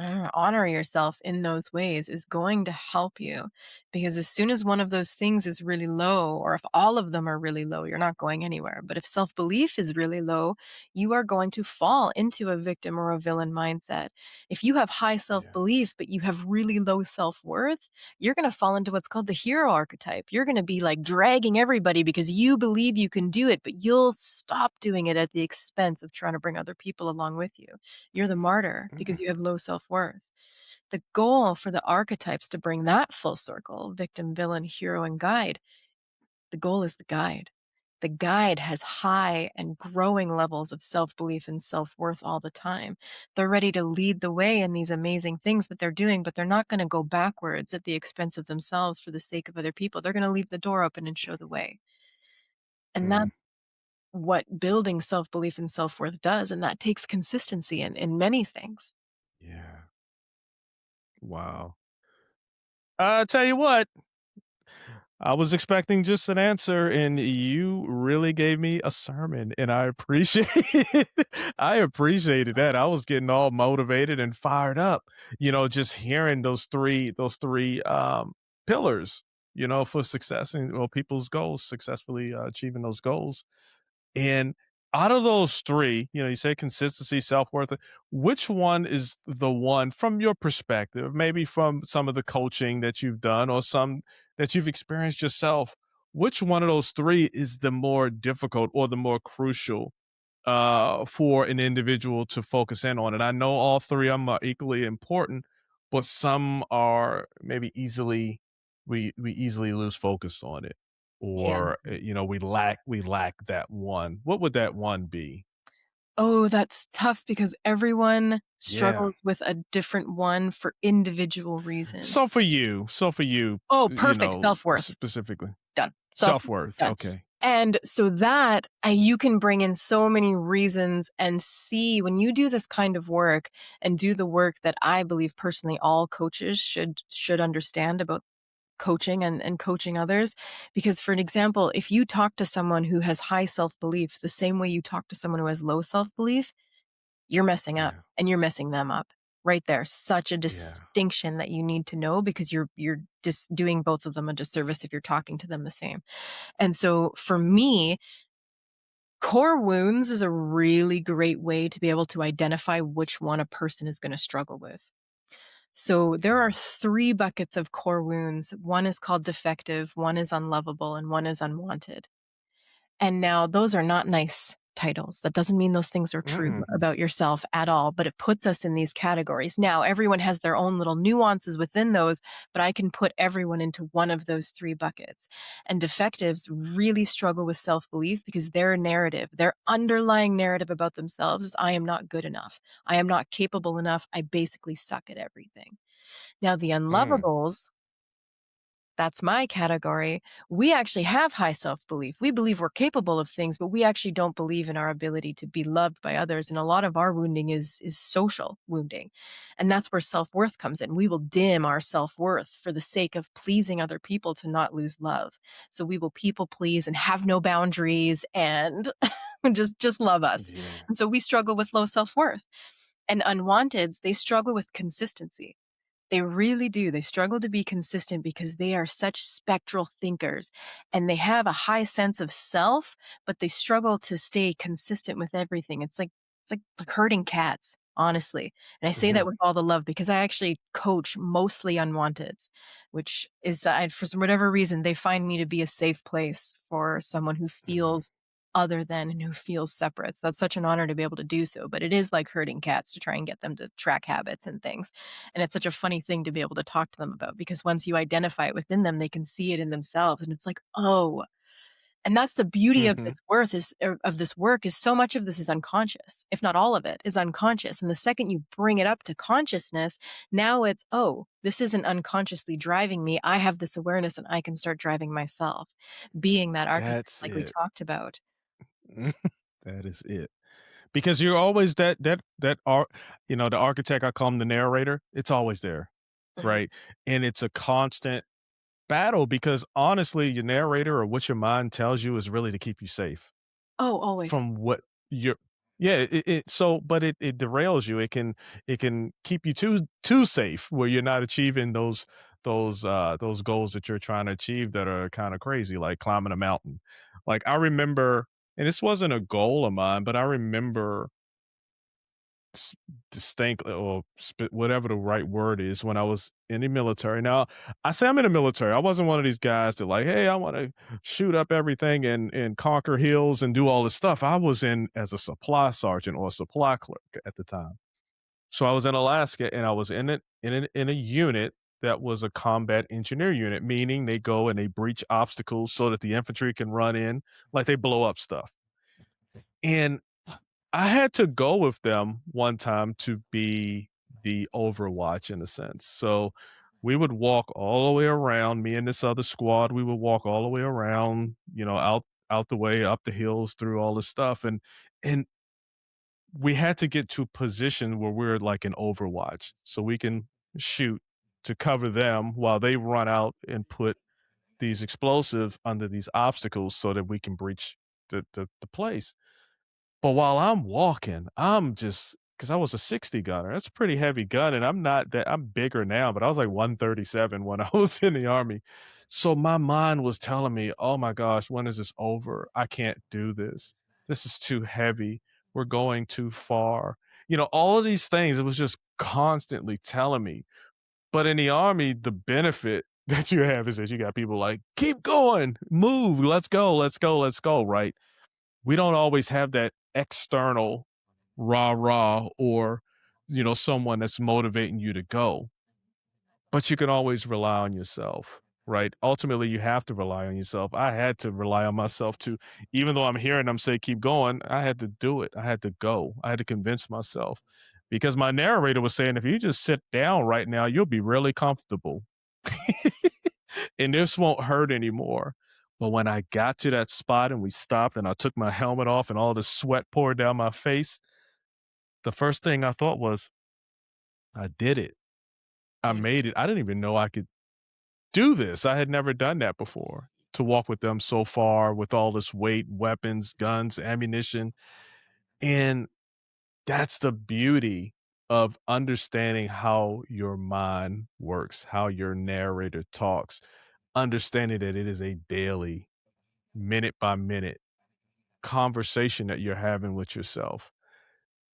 I don't know, honor yourself in those ways is going to help you because as soon as one of those things is really low, or if all of them are really low, you're not going anywhere. But if self belief is really low, you are going to fall into a victim or a villain mindset. If you have high self Yeah. belief, but you have really low self worth, you're going to fall into what's called the hero archetype. You're going to be like dragging everybody because you believe you can do it, but you'll stop doing it at the expense of trying to bring other people along with you. You're the martyr because Mm, you have low self-worth. The goal for the archetypes to bring that full circle, victim, villain, hero, and guide, the goal is the guide. The guide has high and growing levels of self-belief and self-worth all the time. They're ready to lead the way in these amazing things that they're doing, but they're not going to go backwards at the expense of themselves for the sake of other people. They're going to leave the door open and show the way. And mm, that's what building self-belief and self-worth does, and that takes consistency in many things. yeah. Wow. I tell you what, I was expecting just an answer, and you really gave me a sermon, and I appreciate I appreciated that. I was getting all motivated and fired up, just hearing those three pillars, for success and well, people's goals, successfully achieving those goals. And out of those 3, you say consistency, self-worth, which one is the one from your perspective, maybe from some of the coaching that you've done or some that you've experienced yourself, which one of those 3 is the more difficult or the more crucial, for an individual to focus in on? And I know all 3 of them are equally important, but some are maybe we easily lose focus on it, Yeah. or we lack that one. What would that one be? Oh, that's tough because everyone Yeah. struggles with a different one for individual reasons. So for you, Oh, perfect, self-worth. specifically, Done. Self-worth, self-worth. done. Okay. And so that you can bring in so many reasons and see when you do this kind of work and do the work that I believe personally all coaches should understand about coaching and coaching others. Because for an example, if you talk to someone who has high self-belief the same way you talk to someone who has low self-belief, you're messing up Yeah. and you're messing them up right there. Such a Yeah. distinction that you need to know because you're just doing both of them a disservice if you're talking to them the same. And so for me, core wounds is a really great way to be able to identify which one a person is going to struggle with. So there are Okay. 3 buckets of core wounds. One is called defective, one is unlovable, and one is unwanted. And now those are not nice titles. That doesn't mean those things are true Mm-mm. about yourself at all, but it puts us in these categories. Now, everyone has their own little nuances within those, but I can put everyone into one of those 3 buckets. And defectives really struggle with self belief because their narrative, their underlying narrative about themselves is I am not good enough. I am not capable enough. I basically suck at everything. Now, the Mm. unlovables, that's my category. We actually have high self belief. We believe we're capable of things, but we actually don't believe in our ability to be loved by others. And a lot of our wounding is social wounding. And that's where self worth comes in. We will dim our self worth for the sake of pleasing other people to not lose love. So we will people please and have no boundaries and just love us. Yeah. And so we struggle with low self worth. And unwanteds, they struggle with consistency. They really do. They struggle to be consistent because they are such spectral thinkers and they have a high sense of self, but they struggle to stay consistent with everything. It's like herding cats, honestly. And I say that Mhm. with all the love because I actually coach mostly unwanteds, which is for whatever reason they find me to be a safe place for someone who Mhm. feels other than and who feels separate. So that's such an honor to be able to do so. But it is like herding cats to try and get them to track habits and things. And it's such a funny thing to be able to talk to them about because once you identify it within them, they can see it in themselves. And it's like, oh, and that's the beauty of Mhm. this worth is of this work is so much of this is unconscious, if not all of it is unconscious. And the second you bring it up to consciousness, now it's, oh, this isn't unconsciously driving me. I have this awareness and I can start driving myself, being that architect That's like we it. talked about. That is it. Because you're always the architect, I call him the narrator, it's always there, Mhm. right? And it's a constant battle because honestly, your narrator or what your mind tells you is really to keep you safe Oh, always. from what you're yeah, but it derails you. It can keep you too safe where you're not achieving those goals that you're trying to achieve that are kind of crazy, like climbing a mountain. Like I remember, and this wasn't a goal of mine, but I remember s- distinctly or whatever the right word is when I was in the military. Now, I say I'm in the military. I wasn't one of these guys that like, hey, I want to shoot up everything and conquer hills and do all this stuff. I was in as a supply sergeant or a supply clerk at the time. So I was in Alaska and I was in a unit that was a combat engineer unit, meaning they go and they breach obstacles so that the infantry can run in, like they blow up stuff. And I had to go with them one time to be the overwatch in a sense. So we would walk all the way around, me and this other squad, we would walk all the way around, out the way, up the hills, through all this stuff. And we had to get to a position where we're like an overwatch. So we can shoot to cover them while they run out and put these explosive under these obstacles so that we can breach the place. But while I'm walking, I'm just because I was a 60 gunner. That's a pretty heavy gun, and I'm not that I'm bigger now, but I was like 137 when I was in the army. So my mind was telling me, "Oh my gosh, when is this over? I can't do this." This is too heavy. We're going too far. All of these things, it was just constantly telling me. But in the army, the benefit that you have is that you got people like, keep going, move, let's go, let's go, let's go, right? We don't always have that external rah rah or, someone that's motivating you to go, but you can always rely on yourself, right? Ultimately, you have to rely on yourself. I had to rely on myself too. Even though I'm hearing them say, keep going, I had to do it. I had to go. I had to convince myself because my narrator was saying, if you just sit down right now, you'll be really comfortable and this won't hurt anymore. But when I got to that spot and we stopped and I took my helmet off and all the sweat poured down my face, the first thing I thought was, I did it. I Yeah. made it. I didn't even know I could do this. I had never done that before. To walk with them so far with all this weight, weapons, guns, ammunition. And that's the beauty of understanding how your mind works, how your narrator talks, understanding that it is a daily, minute by minute conversation that you're having with yourself.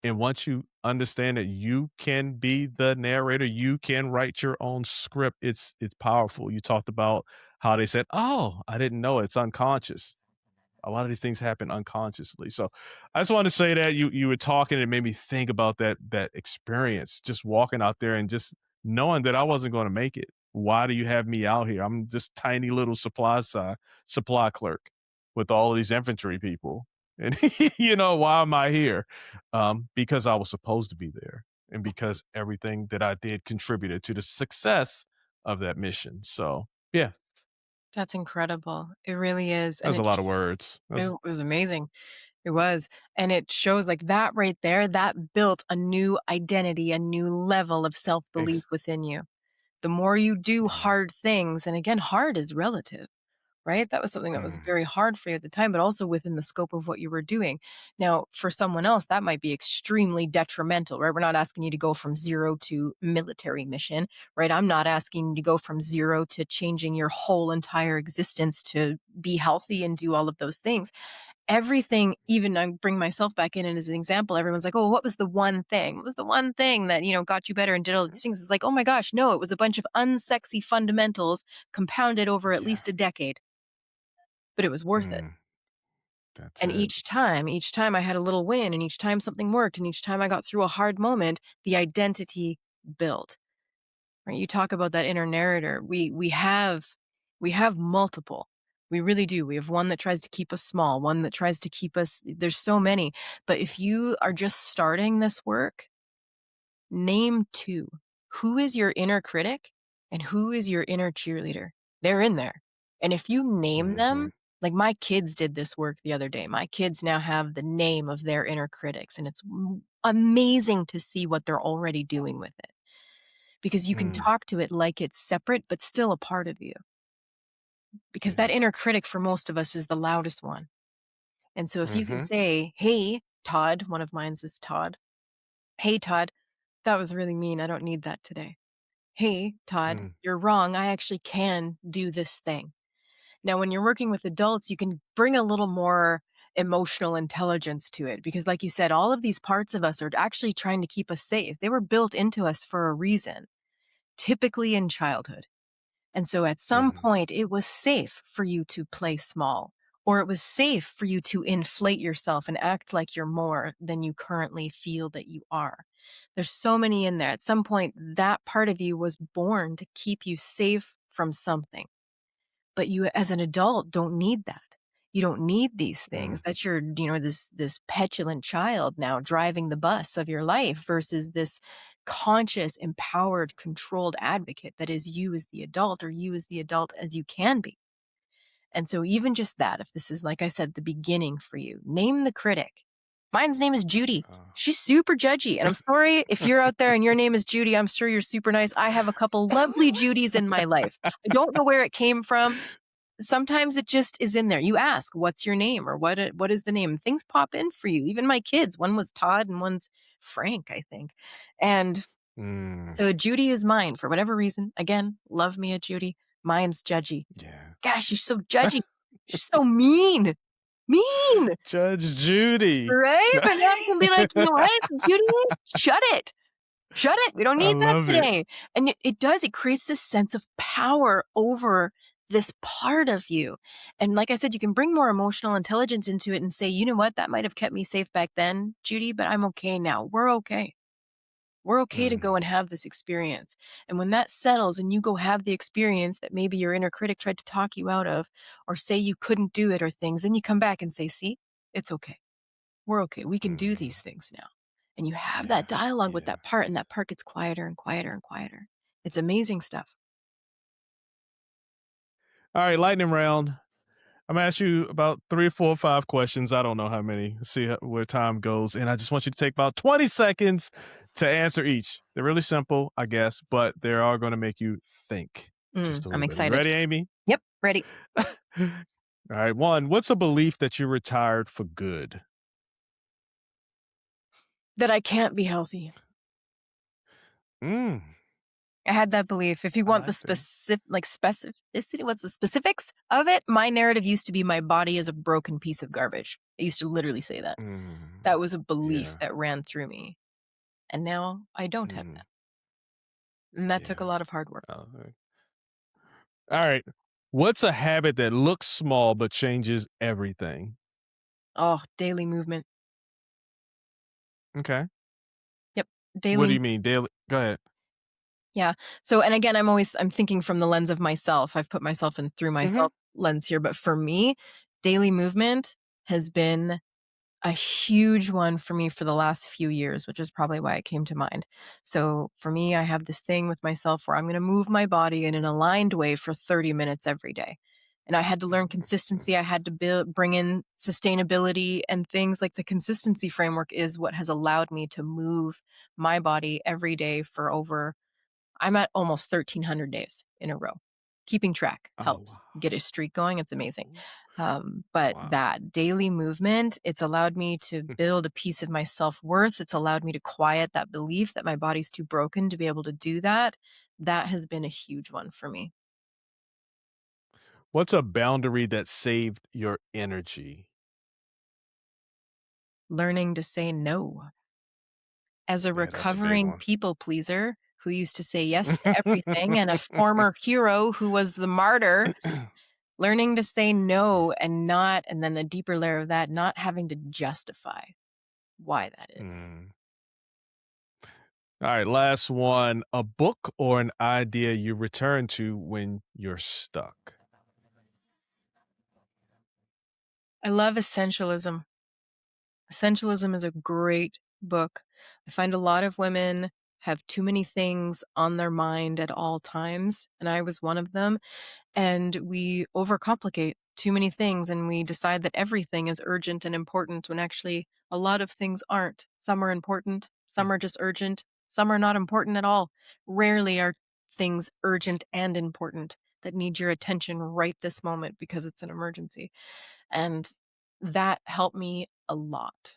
And once you understand that you can be the narrator, you can write your own script. It's powerful. You talked about how they said, "Oh, I didn't know it's unconscious." A lot of these things happen unconsciously. So I just wanted to say that you were talking, it made me think about that experience, just walking out there and just knowing that I wasn't going to make it. Why do you have me out here? I'm just tiny little supply clerk with all of these infantry people. And why am I here? Because I was supposed to be there and because everything that I did contributed to the success of that mission. So yeah, That's incredible. It really is, and that's a lot of words. it was amazing. It was, and it shows, like, that right there, that built a new identity, a new level of self-belief Ex- within you. The more you do yeah. hard things, and again, hard is relative, right? That was something that was Mm. very hard for you at the time, but also within the scope of what you were doing. Now, for someone else, that might be extremely detrimental, right? We're not asking you to go from 0 to military mission, right? I'm not asking you to go from 0 to changing your whole entire existence to be healthy and do all of those things. Everything, even I bring myself back in as an example, everyone's like, "Oh, what was the one thing? What was the one thing that, got you better and did all these things?" It's like, "Oh my gosh, no, it was a bunch of unsexy fundamentals compounded over at Yeah. least a decade, but it was worth it." Mm, that's And it. each time I had a little win, and each time something worked, and each time I got through a hard moment, the identity built. Right? You talk about that inner narrator. We have multiple. We really do. We have one that tries to keep us small, one that tries to keep us, there's so many. But if you are just starting this work, name two. Who is your inner critic and who is your inner cheerleader? They're in there. And if you name Mhm. them, like my kids did this work the other day. My kids now have the name of their inner critics, and it's amazing to see what they're already doing with it, because you can Mm, talk to it like it's separate, but still a part of you. Because that yeah. inner critic for most of us is the loudest one. And so if you can Mhm. say, "Hey, Todd," one of mine's is Todd. "Hey, Todd, that was really mean. I don't need that today. Hey, Todd, Mm, you're wrong. I actually can do this thing." Now, when you're working with adults, you can bring a little more emotional intelligence to it because, like you said, all of these parts of us are actually trying to keep us safe. They were built into us for a reason, typically in childhood. And so at some mhm, point, it was safe for you to play small, or it was safe for you to inflate yourself and act like you're more than you currently feel that you are. There's so many in there. At some point, that part of you was born to keep you safe from something. But you as an adult don't need that. You don't need these things. mm, That's your, this petulant child now driving the bus of your life versus this conscious, empowered, controlled advocate that is you as the adult, or you as the adult as you can be. And so even just that, if this is, like I said, the beginning for you, name the critic. Mine's name is Judy. uh, She's super judgy. And I'm sorry if you're out there and your name is Judy. I'm sure you're super nice. I have a couple lovely Judys in my life. I don't know where it came from. Sometimes it just is in there. You ask, "What's your name?" or what is the name? And things pop in for you. Even my kids, one was Todd and one's Frank, I think. And mm, so Judy is mine for whatever reason. Again, love me a Judy. Mine's judgy. yeah. Gosh, she's so judgy. She's so mean. Mean, Judge Judy. right? But now I can be like, you know what, Judy, shut it. Shut it. We don't I need that love it. today. And it creates this sense of power over this part of you. And like I said, you can bring more emotional intelligence into it and say, you know what, that might have kept me safe back then, Judy, but I'm okay now. We're okay. We're okay to go Mm, and have this experience. And when that settles and you go have the experience that maybe your inner critic tried to talk you out of or say you couldn't do it or things, then you come back and say, see, it's okay. We're okay. We can do mm, these things now. And you have that yeah, dialogue with yeah. that part, and that part gets quieter and quieter and quieter. It's amazing stuff. All right, lightning round. I'm gonna ask you about 3, 4, 5 questions. I don't know how many. See where time goes, and I just want you to take about 20 seconds to answer each. They're really simple, I guess, but they are going to make you think just a I'm little bit. Are you excited. ready, Amy? Yep, ready. All right. One. What's a belief that you retired for good? That I can't be healthy. Mm, I had that belief. If you I want the like that. specificity, what's the specifics of it? My narrative used to be my body is a broken piece of garbage. I used to literally say that. Mm, That was a belief yeah. that ran through me. And now I don't have Mm, that. And that took a yeah. lot of hard work. Okay. All right. What's a habit that looks small but changes everything? Oh, daily movement. Okay. Yep. What do Daily. you mean daily? Go ahead. Yeah. So, and again, I'm thinking from the lens of myself. I've put myself in through Hmm. myself lens here, but for me, daily movement has been a huge one for me for the last few years, which is probably why it came to mind. So for me, I have this thing with myself where I'm going to move my body in an aligned way for 30 minutes every day. And I had to learn consistency. I had to bring in sustainability and things like the consistency framework is what has allowed me to move my body every day for I'm at almost 1,300 days in a row. Keeping track Oh, helps wow. get a streak going. It's amazing. But Wow. that daily movement, it's allowed me to build a piece of my self worth. It's allowed me to quiet that belief that my body's too broken to be able to do that. That has been a huge one for me. What's a boundary that saved your energy? Learning to say no. As a Yeah, that's a big recovering one. people pleaser who used to say yes to everything and a former hero who was the martyr, learning to say no and then a deeper layer of that, not having to justify why that is. Mm. All right, last one. A book or an idea you return to when you're stuck? I love Essentialism. Essentialism is a great book. I find a lot of women have too many things on their mind at all times, and I was one of them. And we overcomplicate too many things and we decide that everything is urgent and important when actually a lot of things aren't. Some are important, some are just urgent, some are not important at all. Rarely are things urgent and important that need your attention right this moment because it's an emergency. And that helped me a lot.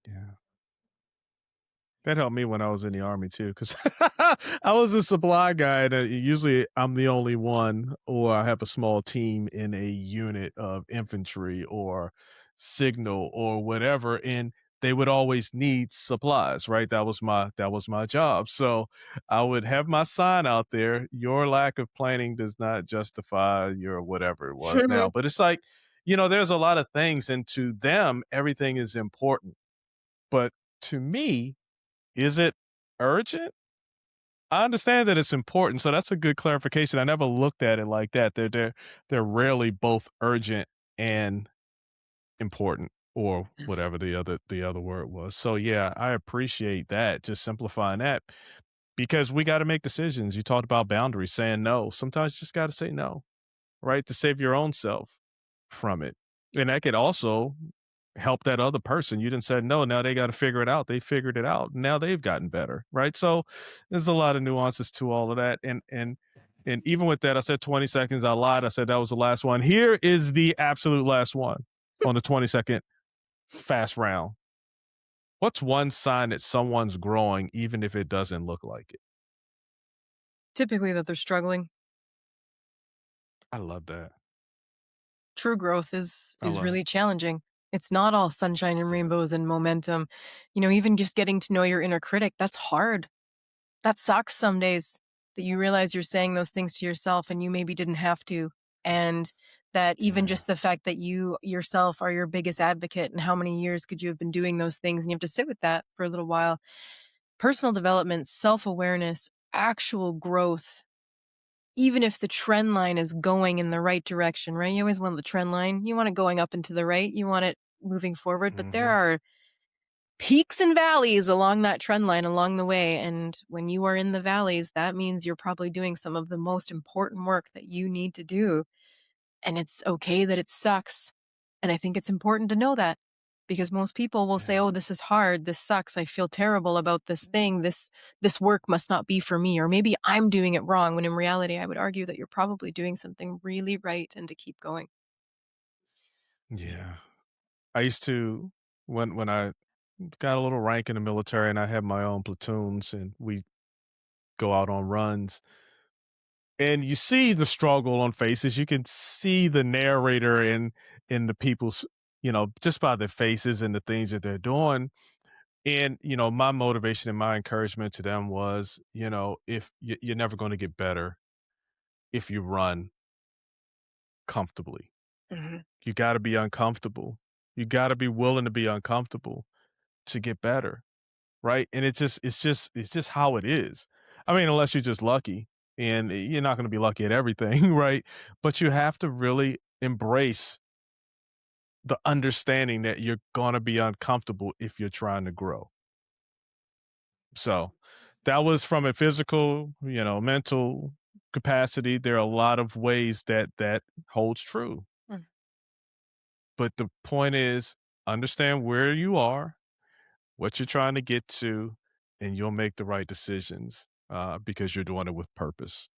Yeah. That helped me when I was in the army too, because I was a supply guy, and usually I'm the only one, or I have a small team in a unit of infantry or signal or whatever, and they would always need supplies, right? That was my job. So I would have my sign out there. Your lack of planning does not justify your whatever it was now. But it's like, there's a lot of things, and to them, everything is important. But to me, is it urgent? I understand that it's important, so that's a good clarification. I never looked at it like that. They're rarely both urgent and important, or Yes. whatever the other word was. So yeah, I appreciate that. Just simplifying that, because we got to make decisions. You talked about boundaries, saying no. Sometimes you just got to say no, right, to save your own self from it. And that could also help that other person. You didn't say no, now they got to figure it out. They figured it out. Now they've gotten better, right? So there's a lot of nuances to all of that. And even with that, I said 20 seconds. I lied. I said that was the last one. Here is the absolute last one on the 20-second fast round. What's one sign that someone's growing, even if it doesn't look like it? Typically that they're struggling. I love that. True growth I is love it. really challenging. It's not all sunshine and Yeah. rainbows and momentum. Even just getting to know your inner critic, that's hard. That sucks some days that you realize you're saying those things to yourself and you maybe didn't have to. And that even Yeah. just the fact that you yourself are your biggest advocate and how many years could you have been doing those things and you have to sit with that for a little while. Personal development, self-awareness, actual growth, even if the trend line is going in the right direction, right? You always want the trend line. You want it going up and to the right. You want it moving forward, but there Mhm. are peaks and valleys along that trend line along the way. And when you are in the valleys, that means you're probably doing some of the most important work that you need to do. And it's okay that it sucks. And I think it's important to know that because most people will say, Yeah. "Oh, this is hard. This sucks. I feel terrible about this thing. This work must not be for me or maybe I'm doing it wrong." When in reality, I would argue that you're probably doing something really right and to keep going. Yeah. I used to when I got a little rank in the military and I had my own platoons and we go out on runs and you see the struggle on faces. You can see the narrator in the people's, just by their faces and the things that they're doing. And, my motivation and my encouragement to them was, if you're never going to get better if you run comfortably. Mhm. You got to be uncomfortable. You got to be willing to be uncomfortable to get better. Right? And it's just how it is. I mean, unless you're just lucky and you're not going to be lucky at everything, right? But you have to really embrace the understanding that you're going to be uncomfortable if you're trying to grow. So that was from a physical, mental capacity. There are a lot of ways that holds true. Mm. But the point is, understand where you are, what you're trying to get to, and you'll make the right decisions because you're doing it with purpose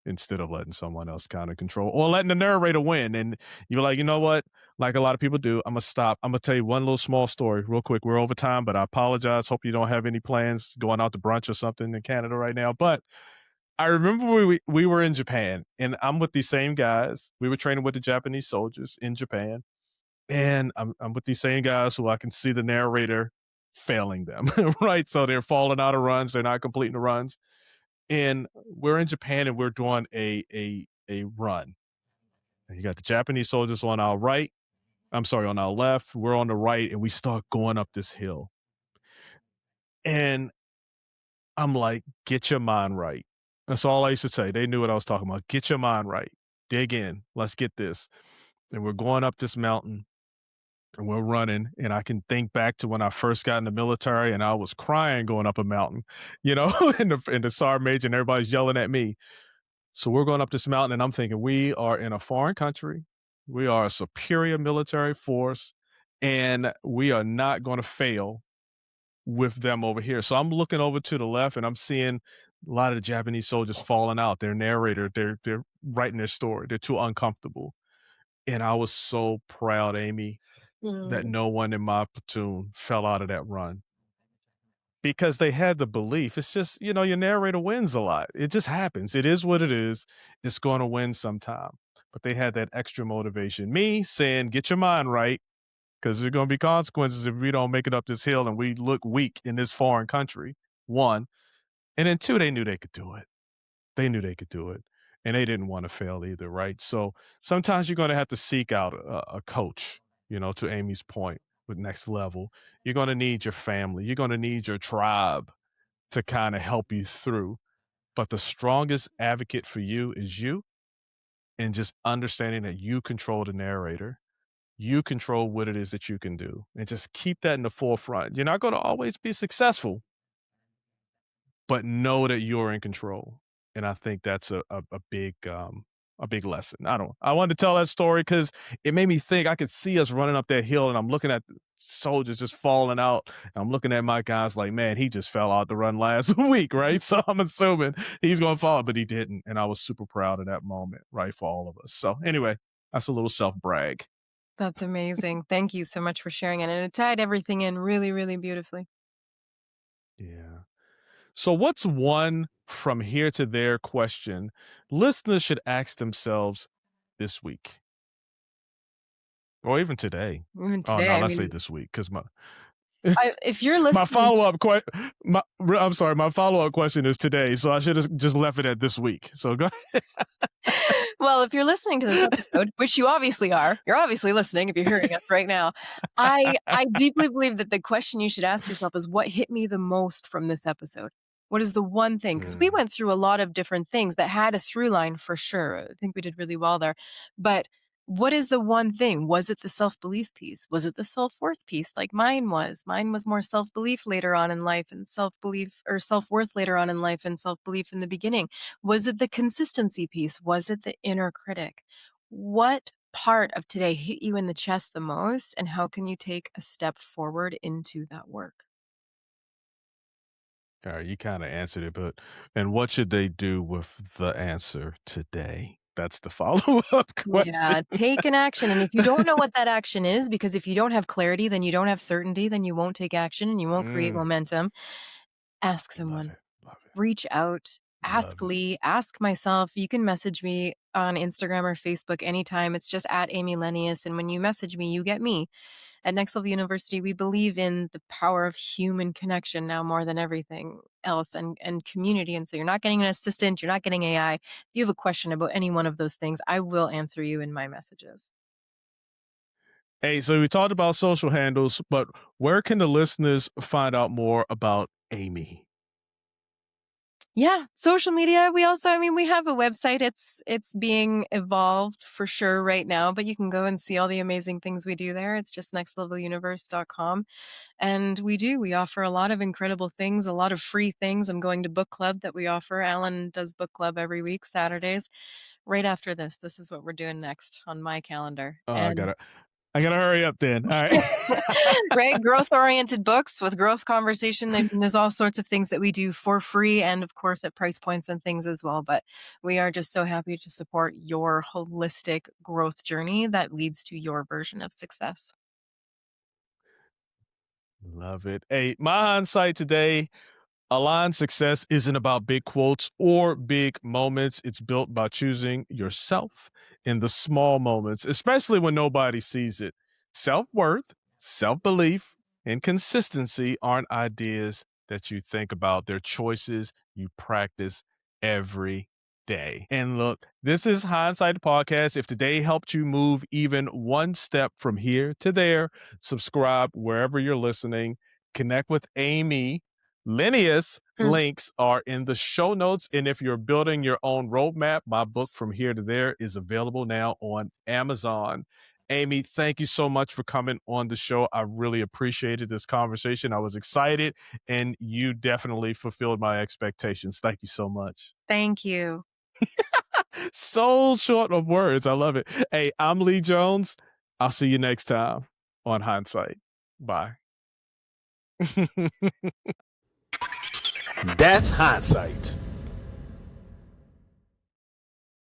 instead of letting someone else kind of control or letting the narrator win. And you're like, you know what? Like a lot of people do, I'm gonna stop. I'm gonna tell you one little small story real quick. We're over time, but I apologize. Hope you don't have any plans going out to brunch or something in Canada right now. But I remember we were in Japan and I'm with these same guys. We were training with the Japanese soldiers in Japan and I'm with these same guys who I can see the narrator failing them, right? So they're falling out of runs, they're not completing the runs. And we're in Japan and we're doing a run. And you got the Japanese soldiers on our right. I'm sorry, on our left. We're on the right, and we start going up this hill. And I'm like, get your mind right. That's all I used to say. They knew what I was talking about. Get your mind right. Dig in. Let's get this. And we're going up this mountain and we're running, and I can think back to when I first got in the military and I was crying going up a mountain, in the sergeant major and everybody's yelling at me. So we're going up this mountain and I'm thinking we are in a foreign country. We are a superior military force and we are not going to fail with them over here. So I'm looking over to the left and I'm seeing a lot of the Japanese soldiers falling out. Their narrator, they're writing their story. They're too uncomfortable. And I was so proud, Amy, that Mm. no one in my platoon fell out of that run because they had the belief. It's just, your narrator wins a lot. It just happens. It is what it is. It's going to win sometime. But they had that extra motivation. Me saying, get your mind right because there are going to be consequences if we don't make it up this hill and we look weak in this foreign country. One. And then two, they knew they could do it. They knew they could do it. And they didn't want to fail either, right? So sometimes you're going to have to seek out a coach, to Amy's point with next level. You're going to need your family. You're going to need your tribe to kind of help you through. But the strongest advocate for you is you and just understanding that you control the narrator. You control what it is that you can do and just keep that in the forefront. You're not going to always be successful, but know that you're in control. And I think that's a big lesson. I wanted to tell that story because it made me think I could see us running up that hill and I'm looking at soldiers just falling out. And I'm looking at my guys like, man, he just fell out the run last week, right? So I'm assuming he's gonna fall, but he didn't. And I was super proud of that moment, right, for all of us. So anyway, that's a little self brag. That's amazing. Thank you so much for sharing it. And it tied everything in really, really beautifully. Yeah. So, what's one from here to there question listeners should ask themselves this week? or even today. Even Oh today, no, I let's say mean, this week because if you're my listening, follow-up I'm sorry, my follow-up question is today, so I should have just left it at this week. So go well, if you're listening to this episode, which you obviously are, you're obviously listening if you're hearing us right now. I deeply believe that the question you should ask yourself is, what hit me the most from this episode? What is the one thing? Because we went through a lot of different things that had a through line for sure. I think we did really well there. But what is the one thing? Was it the self-belief piece? Was it the self-worth piece like mine was? Mine was more self-belief later on in life and self-belief or self-worth later on in life and self-belief in the beginning. Was it the consistency piece? Was it the inner critic? What part of today hit you in the chest the most, and how can you take a step forward into that work? All right, you kind of answered it, but and what should they do with the answer today? That's the follow-up question. Yeah, take an action. And if you don't know what that action is, because if you don't have clarity, then you don't have certainty, then you won't take action and you won't create Mm, momentum. Ask love someone. it. Love it. Reach out, Love ask it. Lee, ask myself. You can message me on Instagram or Facebook anytime. It's just at Amy Lenius. And when you message me, you get me. At Next Level University, we believe in the power of human connection now more than everything else and community. And so you're not getting an assistant, you're not getting AI. If you have a question about any one of those things, I will answer you in my messages. Hey, so we talked about social handles, but where can the listeners find out more about Amy? Yeah, social media. We also, I mean, we have a website. It's being evolved for sure right now, but you can go and see all the amazing things we do there. It's just nextleveluniverse.com. And we offer a lot of incredible things, a lot of free things. I'm going to book club that we offer. Alan does book club every week, Saturdays. Right after this, this is what we're doing next on my calendar. Oh, And I gotta hurry up then. All right. right, growth oriented books with growth conversation. I mean, there's all sorts of things that we do for free and of course at price points and things as well. But we are just so happy to support your holistic growth journey that leads to your version of success. Love it. Hey, my hindsight today, aligned success isn't about big quotes or big moments. It's built by choosing yourself in the small moments, especially when nobody sees it. Self worth, self belief, and consistency aren't ideas that you think about, they're choices you practice every day. And look, this is Hindsight the Podcast. If today helped you move even one step from here to there, subscribe wherever you're listening. Connect with Amy Lenius. Hmm. Links are in the show notes. And if you're building your own roadmap, my book From Here to There is available now on Amazon. Amy, thank you so much for coming on the show. I really appreciated this conversation. I was excited, and you definitely fulfilled my expectations. Thank you so much. Thank you. So short of words. I love it. Hey, I'm Lee Jones. I'll see you next time on Hindsight. Bye. That's hindsight.